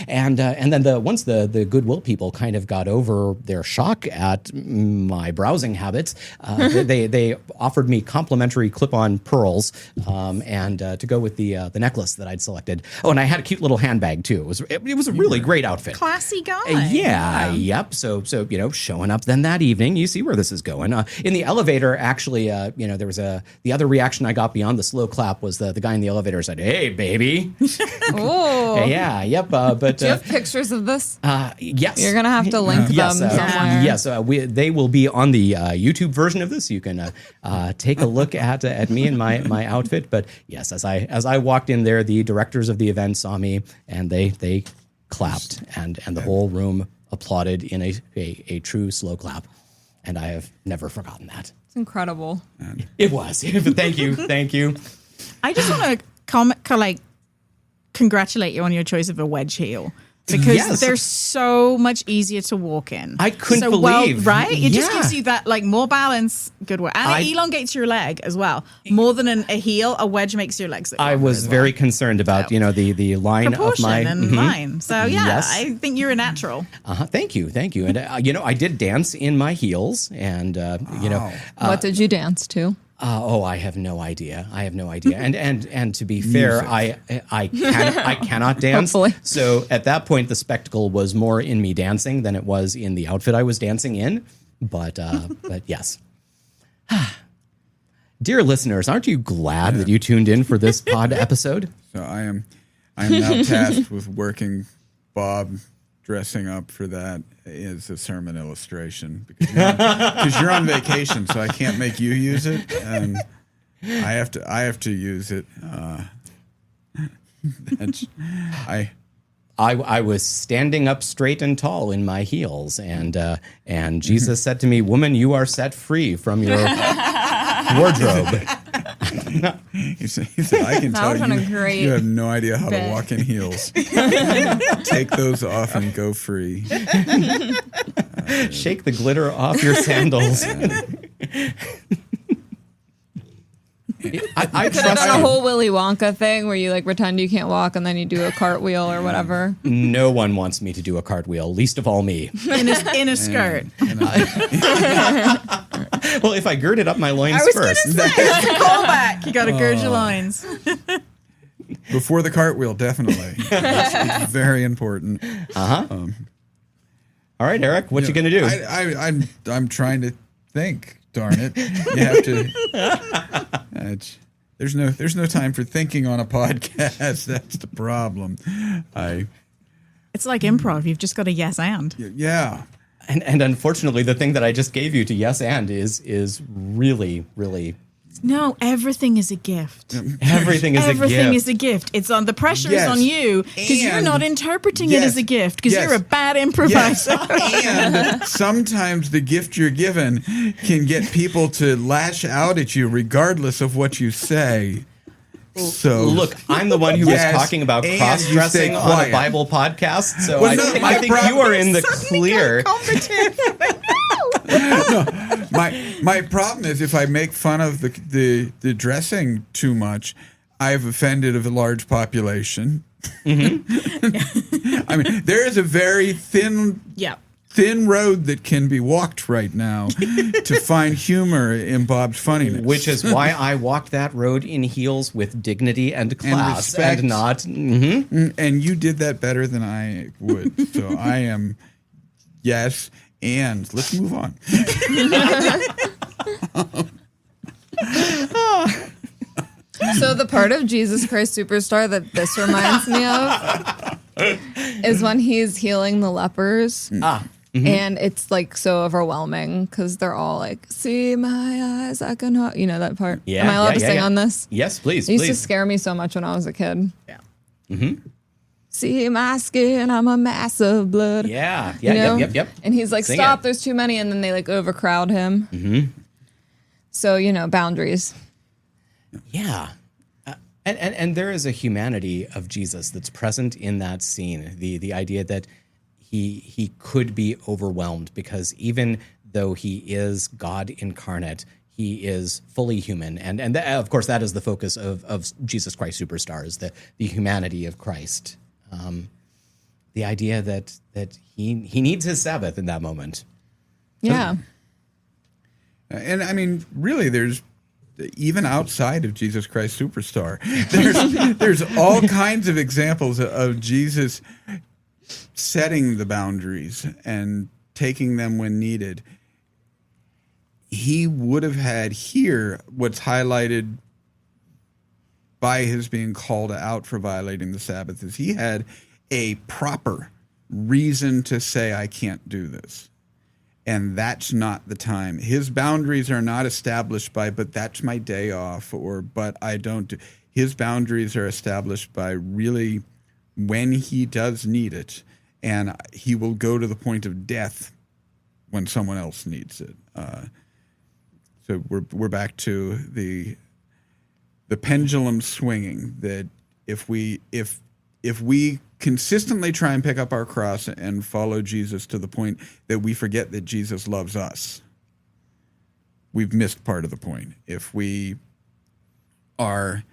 Speaker 2: and then once the Goodwill people kind of got over their shock at my browsing habits, they offered me complimentary clip-on pearls and to go with the necklace that I'd selected. Oh, and I had a cute little handbag too. It was a really great outfit.
Speaker 5: Classy guy.
Speaker 2: Yep. So showing up then that evening, you see where this is going. In the elevator, actually, there was the other reaction I got beyond the slow clap was the guy in the elevator said, "Hey, baby."
Speaker 4: Oh.
Speaker 2: Yeah, yep. But
Speaker 4: Do you have pictures of this?
Speaker 2: yes,
Speaker 4: You're gonna have to link them somewhere.
Speaker 2: Yes, they will be on the YouTube version of this. You can take a look at me and my outfit. But yes, as I walked in there, the directors of the event saw me and they clapped and the whole room applauded in a true slow clap, and I have never forgotten that.
Speaker 4: It's incredible.
Speaker 2: It was. Thank you.
Speaker 5: I just want to congratulate you on your choice of a wedge heel. Because they're so much easier to walk in.
Speaker 2: I couldn't believe.
Speaker 5: Right? It just gives you that more balance, good work. And it elongates your leg as well. More than a heel, a wedge makes your legs look
Speaker 2: I was very concerned about, the line
Speaker 5: proportion
Speaker 2: of my
Speaker 5: and line. So
Speaker 2: Yes.
Speaker 5: I think you're a natural.
Speaker 2: Thank you. And I did dance in my heels and
Speaker 4: What did you dance to?
Speaker 2: I have no idea. And to be fair, I cannot dance.
Speaker 4: Hopefully.
Speaker 2: So at that point, the spectacle was more in me dancing than it was in the outfit I was dancing in. But yes. Dear listeners, aren't you glad that you tuned in for this pod episode?
Speaker 3: So I am now tasked with working Bob dressing up for that is a sermon illustration because you're on vacation, so I can't make you use it, and I have to use it.
Speaker 2: I was standing up straight and tall in my heels, and Jesus said to me, "Woman, you are set free from your wardrobe."
Speaker 3: He said, "I can tell you have no idea how to walk in heels. Take those off and go free.
Speaker 2: Shake the glitter off your sandals." I
Speaker 4: Could have done a whole Willy Wonka thing where you pretend you can't walk and then you do a cartwheel or whatever.
Speaker 2: No one wants me to do a cartwheel, least of all me.
Speaker 5: In a skirt.
Speaker 2: Well, if I girded up my loins first.
Speaker 5: That's a callback. You got to gird your loins.
Speaker 3: Before the cartwheel, definitely. It's very important.
Speaker 2: All right, Eric, what you going to do?
Speaker 3: I'm trying to think. Darn it! You have to. There's no time for thinking on a podcast. That's the problem.
Speaker 5: It's like improv. You've just got a yes and.
Speaker 3: Yeah.
Speaker 2: And unfortunately, the thing that I just gave you to yes and is really, really
Speaker 5: No, everything is a gift.
Speaker 2: Everything is
Speaker 5: Everything
Speaker 2: a gift.
Speaker 5: is a gift. It's on the pressure
Speaker 3: Yes.
Speaker 5: is on you because you're
Speaker 3: And-
Speaker 5: not interpreting it
Speaker 3: yes.
Speaker 5: as a gift because
Speaker 3: Yes.
Speaker 5: you're a bad
Speaker 3: Yes.
Speaker 5: improviser.
Speaker 3: And sometimes the gift you're given can get people to lash out at you regardless of what you say. So
Speaker 2: Look, I'm the one who
Speaker 3: Yes,
Speaker 2: was talking about
Speaker 3: and you
Speaker 2: cross-dressing
Speaker 3: stay
Speaker 2: on
Speaker 3: quiet.
Speaker 2: a Bible podcast, so
Speaker 3: Well,
Speaker 2: I,
Speaker 3: no,
Speaker 2: think-
Speaker 3: my
Speaker 2: I think
Speaker 3: problem-
Speaker 2: you are in the
Speaker 5: Suddenly
Speaker 2: clear.
Speaker 5: got combative.
Speaker 3: my problem is if I make fun of the dressing too much, I've offended a large population. I mean, there is a very thin
Speaker 5: Yeah.
Speaker 3: road that can be walked right now to find humor in Bob's funniness.
Speaker 2: Which is why I walked that road in heels with dignity and class
Speaker 3: respect.
Speaker 2: and not.
Speaker 3: And you did that better than I would. So I am, yes, and let's move on.
Speaker 4: So the part of Jesus Christ Superstar that this reminds me of is when he's healing the lepers. And it's like so overwhelming because they're all like, see my eyes, I can, you know, that part.
Speaker 2: Yeah,
Speaker 4: Am I allowed
Speaker 2: yeah,
Speaker 4: to
Speaker 2: yeah,
Speaker 4: sing
Speaker 2: yeah.
Speaker 4: on this?
Speaker 2: Yes, please,
Speaker 4: It used to
Speaker 2: please.
Speaker 4: scare me so much when I was a kid.
Speaker 5: Yeah.
Speaker 4: See my skin, I'm a mass of blood.
Speaker 2: Yeah,
Speaker 4: You
Speaker 2: yeah,
Speaker 4: know?
Speaker 2: yep.
Speaker 4: And he's like,
Speaker 2: Sing
Speaker 4: stop,
Speaker 2: it.
Speaker 4: there's too many. And then they like overcrowd him. So, you know, boundaries.
Speaker 2: Yeah. And there is a humanity of Jesus that's present in that scene. The idea that he could be overwhelmed because even though he is God incarnate, he is fully human. And of course, that is the focus of Jesus Christ Superstar, is the humanity of Christ. The idea that he needs his Sabbath in that moment.
Speaker 4: Yeah.
Speaker 3: And I mean, really, there's even outside of Jesus Christ Superstar, there's all kinds of examples of Jesus setting the boundaries and taking them when needed. He would have had here what's highlighted by his being called out for violating the Sabbath is he had a proper reason to say, I can't do this. And that's not the time. His boundaries are not established by, but that's my day off, or, but I don't do. His boundaries are established by really when he does need it. And he will go to the point of death when someone else needs it. So we're back to the pendulum swinging, that if we consistently try and pick up our cross and follow Jesus to the point that we forget that Jesus loves us, we've missed part of the point. If we are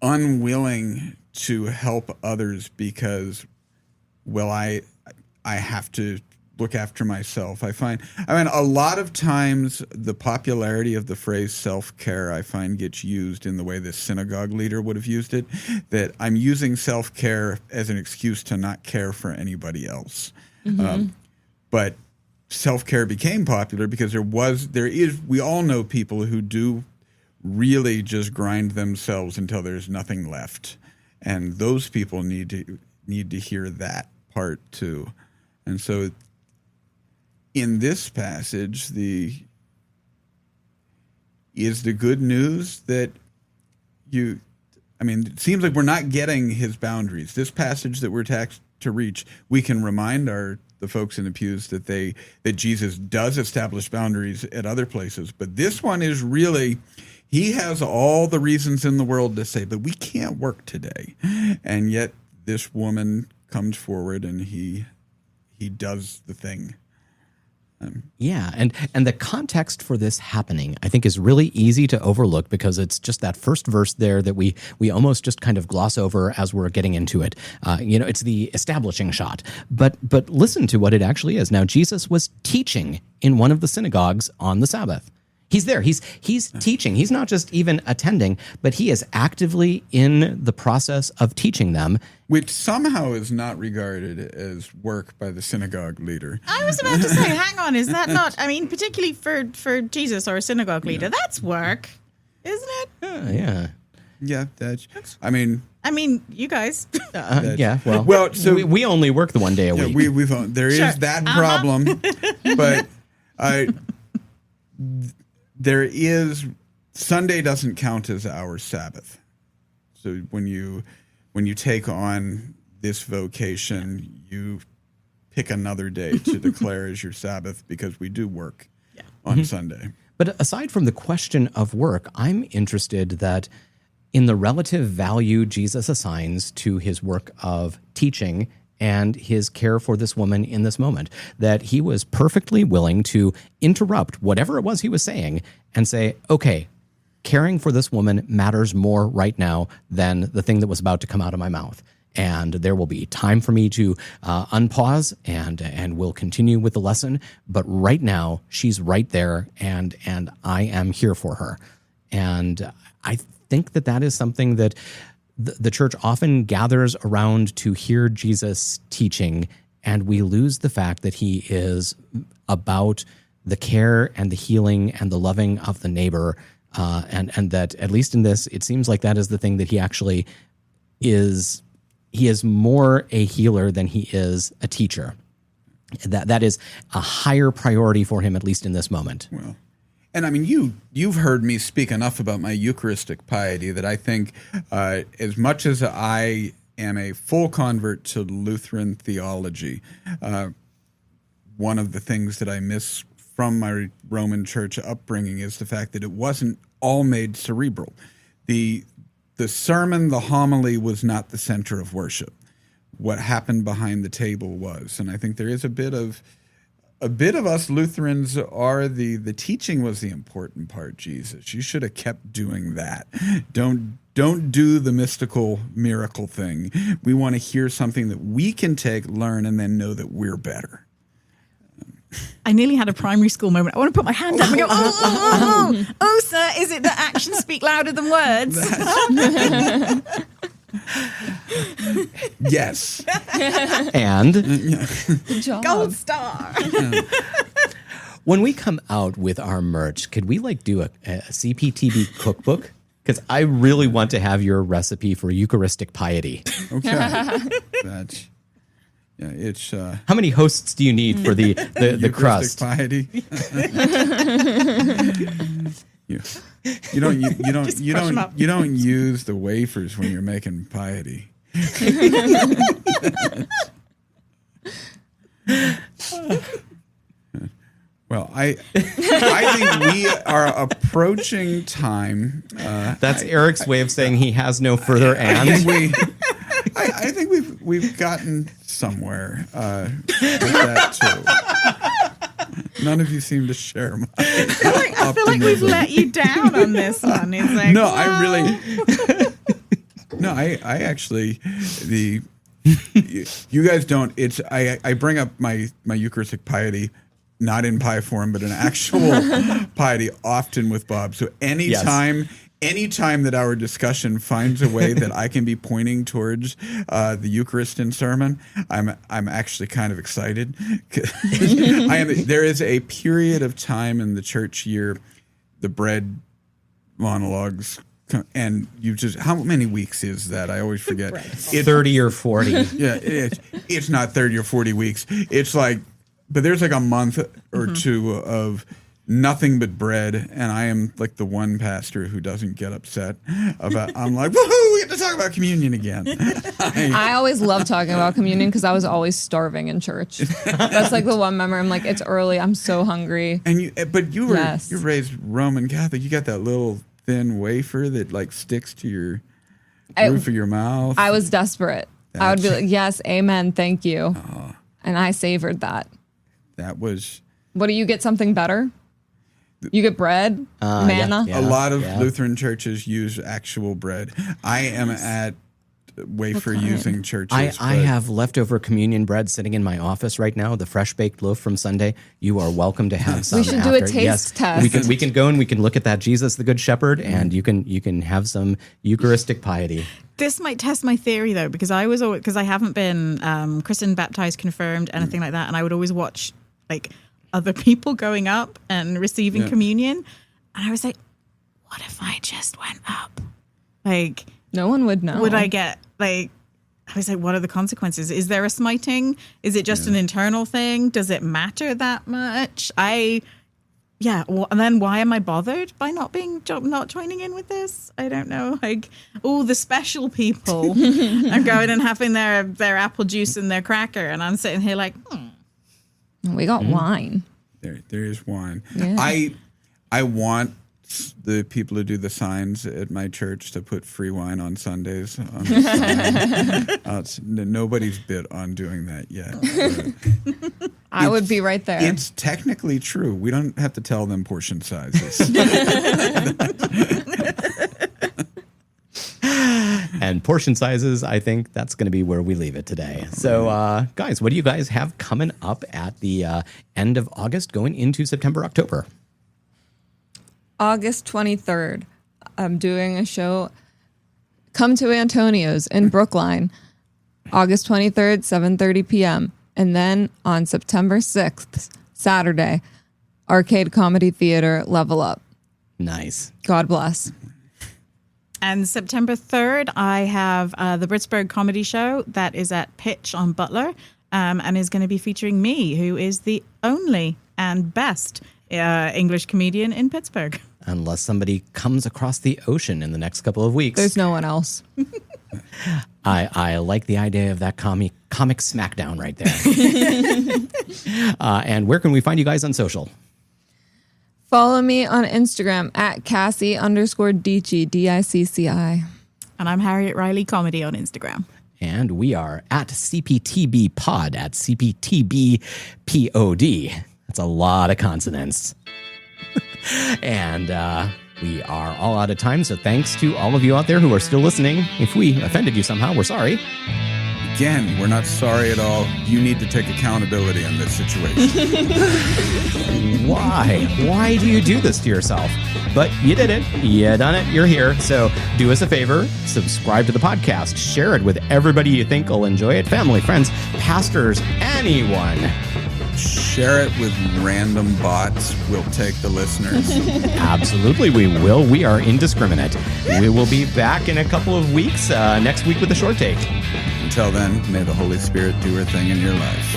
Speaker 3: unwilling to help others because, well, I have to look after myself. I mean, a lot of times the popularity of the phrase self-care, I find, gets used in the way this synagogue leader would have used it, that I'm using self-care as an excuse to not care for anybody else. But self-care became popular because we all know people who do really just grind themselves until there's nothing left. And those people need to hear that part too. And so in this passage, is the good news that it seems like we're not getting his boundaries. This passage that we're tasked to reach, we can remind the folks in the pews that Jesus does establish boundaries at other places. But this one is really, he has all the reasons in the world to say, but we can't work today. And yet this woman comes forward and he does the thing.
Speaker 2: Yeah, and the context for this happening, I think, is really easy to overlook because it's just that first verse there that we almost just kind of gloss over as we're getting into it. It's the establishing shot. But listen to what it actually is. Now, Jesus was teaching in one of the synagogues on the Sabbath. He's there. He's teaching. He's not just even attending, but he is actively in the process of teaching them.
Speaker 3: Which somehow is not regarded as work by the synagogue leader.
Speaker 5: I was about to say, hang on, is that not, particularly for Jesus or a synagogue leader, that's work, isn't it?
Speaker 2: Yeah.
Speaker 3: Yeah,
Speaker 5: You guys.
Speaker 2: Yeah, well,
Speaker 3: so
Speaker 2: we only work the one day a week.
Speaker 3: There is that problem, but there is Sunday doesn't count as our Sabbath. So when you take on this vocation, you pick another day to declare as your Sabbath, because we do work on Sunday.
Speaker 2: But aside from the question of work, I'm interested that in the relative value Jesus assigns to his work of teaching and his care for this woman in this moment, that he was perfectly willing to interrupt whatever it was he was saying and say, okay, caring for this woman matters more right now than the thing that was about to come out of my mouth. And there will be time for me to unpause and we'll continue with the lesson. But right now, she's right there, and I am here for her. And I think that is something that the church often gathers around to hear Jesus teaching, and we lose the fact that he is about the care and the healing and the loving of the neighbor, and that, at least in this, it seems like that is the thing that he actually is. He is more a healer than he is a teacher. That is a higher priority for him, at least in this moment.
Speaker 3: Well, and I mean, you've heard me speak enough about my Eucharistic piety that I think as much as I am a full convert to Lutheran theology, one of the things that I miss from my Roman Church upbringing is the fact that it wasn't all made cerebral. The sermon, the homily, was not the center of worship. What happened behind the table was, and I think there is a bit of us Lutherans are the teaching was the important part. Jesus, you should have kept doing that. Don't do the mystical miracle thing. We want to hear something that we can take, learn, and then know that we're better.
Speaker 5: I nearly had a primary school moment. I want to put my hand up and go, oh, sir, is it that actions speak louder than words?
Speaker 3: Yes.
Speaker 2: And
Speaker 4: Good job.
Speaker 5: Gold star.
Speaker 2: when we come out with our merch, could we do a CPTB cookbook? Because I really want to have your recipe for Eucharistic piety.
Speaker 3: Okay. That's... Yeah, it's
Speaker 2: how many hosts do you need for the crust?
Speaker 3: Piety. You don't use the wafers when you're making piety. Well, I think we are approaching time.
Speaker 2: That's Eric's way of saying he has no further and.
Speaker 3: I think we've gotten somewhere with that too. None of you seem to share my
Speaker 5: I feel like we've let you down on this one. It's like,
Speaker 3: no,
Speaker 5: wow.
Speaker 3: I actually you guys don't. It's I bring up my Eucharistic piety. Not in pie form, but an actual piety, often with Bob. So anytime that our discussion finds a way that I can be pointing towards the Eucharist in sermon, I'm actually kind of excited. There is a period of time in the church year, the bread monologues, and you just, how many weeks is that? I always forget.
Speaker 2: It's 30 or 40.
Speaker 3: Yeah, it's not 30 or 40 weeks. It's like, but there's like a month or two of nothing but bread, and I am like the one pastor who doesn't get upset about. I'm like, woohoo! We get to talk about communion again.
Speaker 4: I always love talking about communion because I was always starving in church. That's like the one memory. I'm like, it's early. I'm so hungry.
Speaker 3: And you're raised Roman Catholic. You got that little thin wafer that like sticks to your roof of your mouth.
Speaker 4: I was desperate. I would be like, yes, amen, thank you, and I savored that.
Speaker 3: That was.
Speaker 4: What do you get? Something better? You get bread, manna.
Speaker 3: A lot of Lutheran churches use actual bread. I am at wafer using churches.
Speaker 2: I have leftover communion bread sitting in my office right now. The fresh baked loaf from Sunday. You are welcome to have some.
Speaker 4: We should do a taste test.
Speaker 2: We can go and we can look at that Jesus the Good Shepherd, and you can have some Eucharistic piety.
Speaker 5: This might test my theory though, because I haven't been christened, baptized, confirmed, anything like that, and I would always watch like other people going up and receiving communion, and I was like, what if I just went up? Like,
Speaker 4: no one would know.
Speaker 5: Would I get like? I was like, what are the consequences? Is there a smiting? Is it just an internal thing? Does it matter that much? yeah, well, and then why am I bothered by not joining in with this? I don't know. Like, the special people are going and having their apple juice and their cracker, and I'm sitting here like,
Speaker 4: We got wine.
Speaker 3: There is wine.
Speaker 4: Yeah.
Speaker 3: I want the people who do the signs at my church to put free wine on Sundays. On the sign. Nobody's bid on doing that yet.
Speaker 4: I would be right there.
Speaker 3: It's technically true. We don't have to tell them portion sizes.
Speaker 2: And portion sizes, I think that's going to be where we leave it today. So, guys, what do you guys have coming up at the end of August going into September, October?
Speaker 4: August 23rd, I'm doing a show. Come to Antonio's in Brookline, August 23rd, 7:30 p.m. And then on September 6th, Saturday, Arcade Comedy Theater, Level Up.
Speaker 2: Nice.
Speaker 4: God bless.
Speaker 5: And September 3rd, I have the Britsburg Comedy Show that is at Pitch on Butler and is going to be featuring me, who is the only and best English comedian in Pittsburgh.
Speaker 2: Unless somebody comes across the ocean in the next couple of weeks.
Speaker 4: There's no one else.
Speaker 2: I like the idea of that comic smackdown right there. And where can we find you guys on social?
Speaker 4: Follow me on Instagram at Cassi_Dici, DICCI.
Speaker 5: And I'm Harriet Riley Comedy on Instagram.
Speaker 2: And we are at CPTB Pod, at CPTB POD. That's a lot of consonants. And we are all out of time, so thanks to all of you out there who are still listening. If we offended you somehow, we're sorry.
Speaker 3: Again, we're not sorry at all. You need to take accountability in this situation.
Speaker 2: Why? Why do you do this to yourself? But you did it. You done it. You're here. So do us a favor. Subscribe to the podcast. Share it with everybody you think will enjoy it. Family, friends, pastors, anyone.
Speaker 3: Share it with random bots. We'll take the listeners.
Speaker 2: Absolutely, we will. We are indiscriminate. We will be back in a couple of weeks, next week with a short take.
Speaker 3: Until then, may the Holy Spirit do her thing in your life.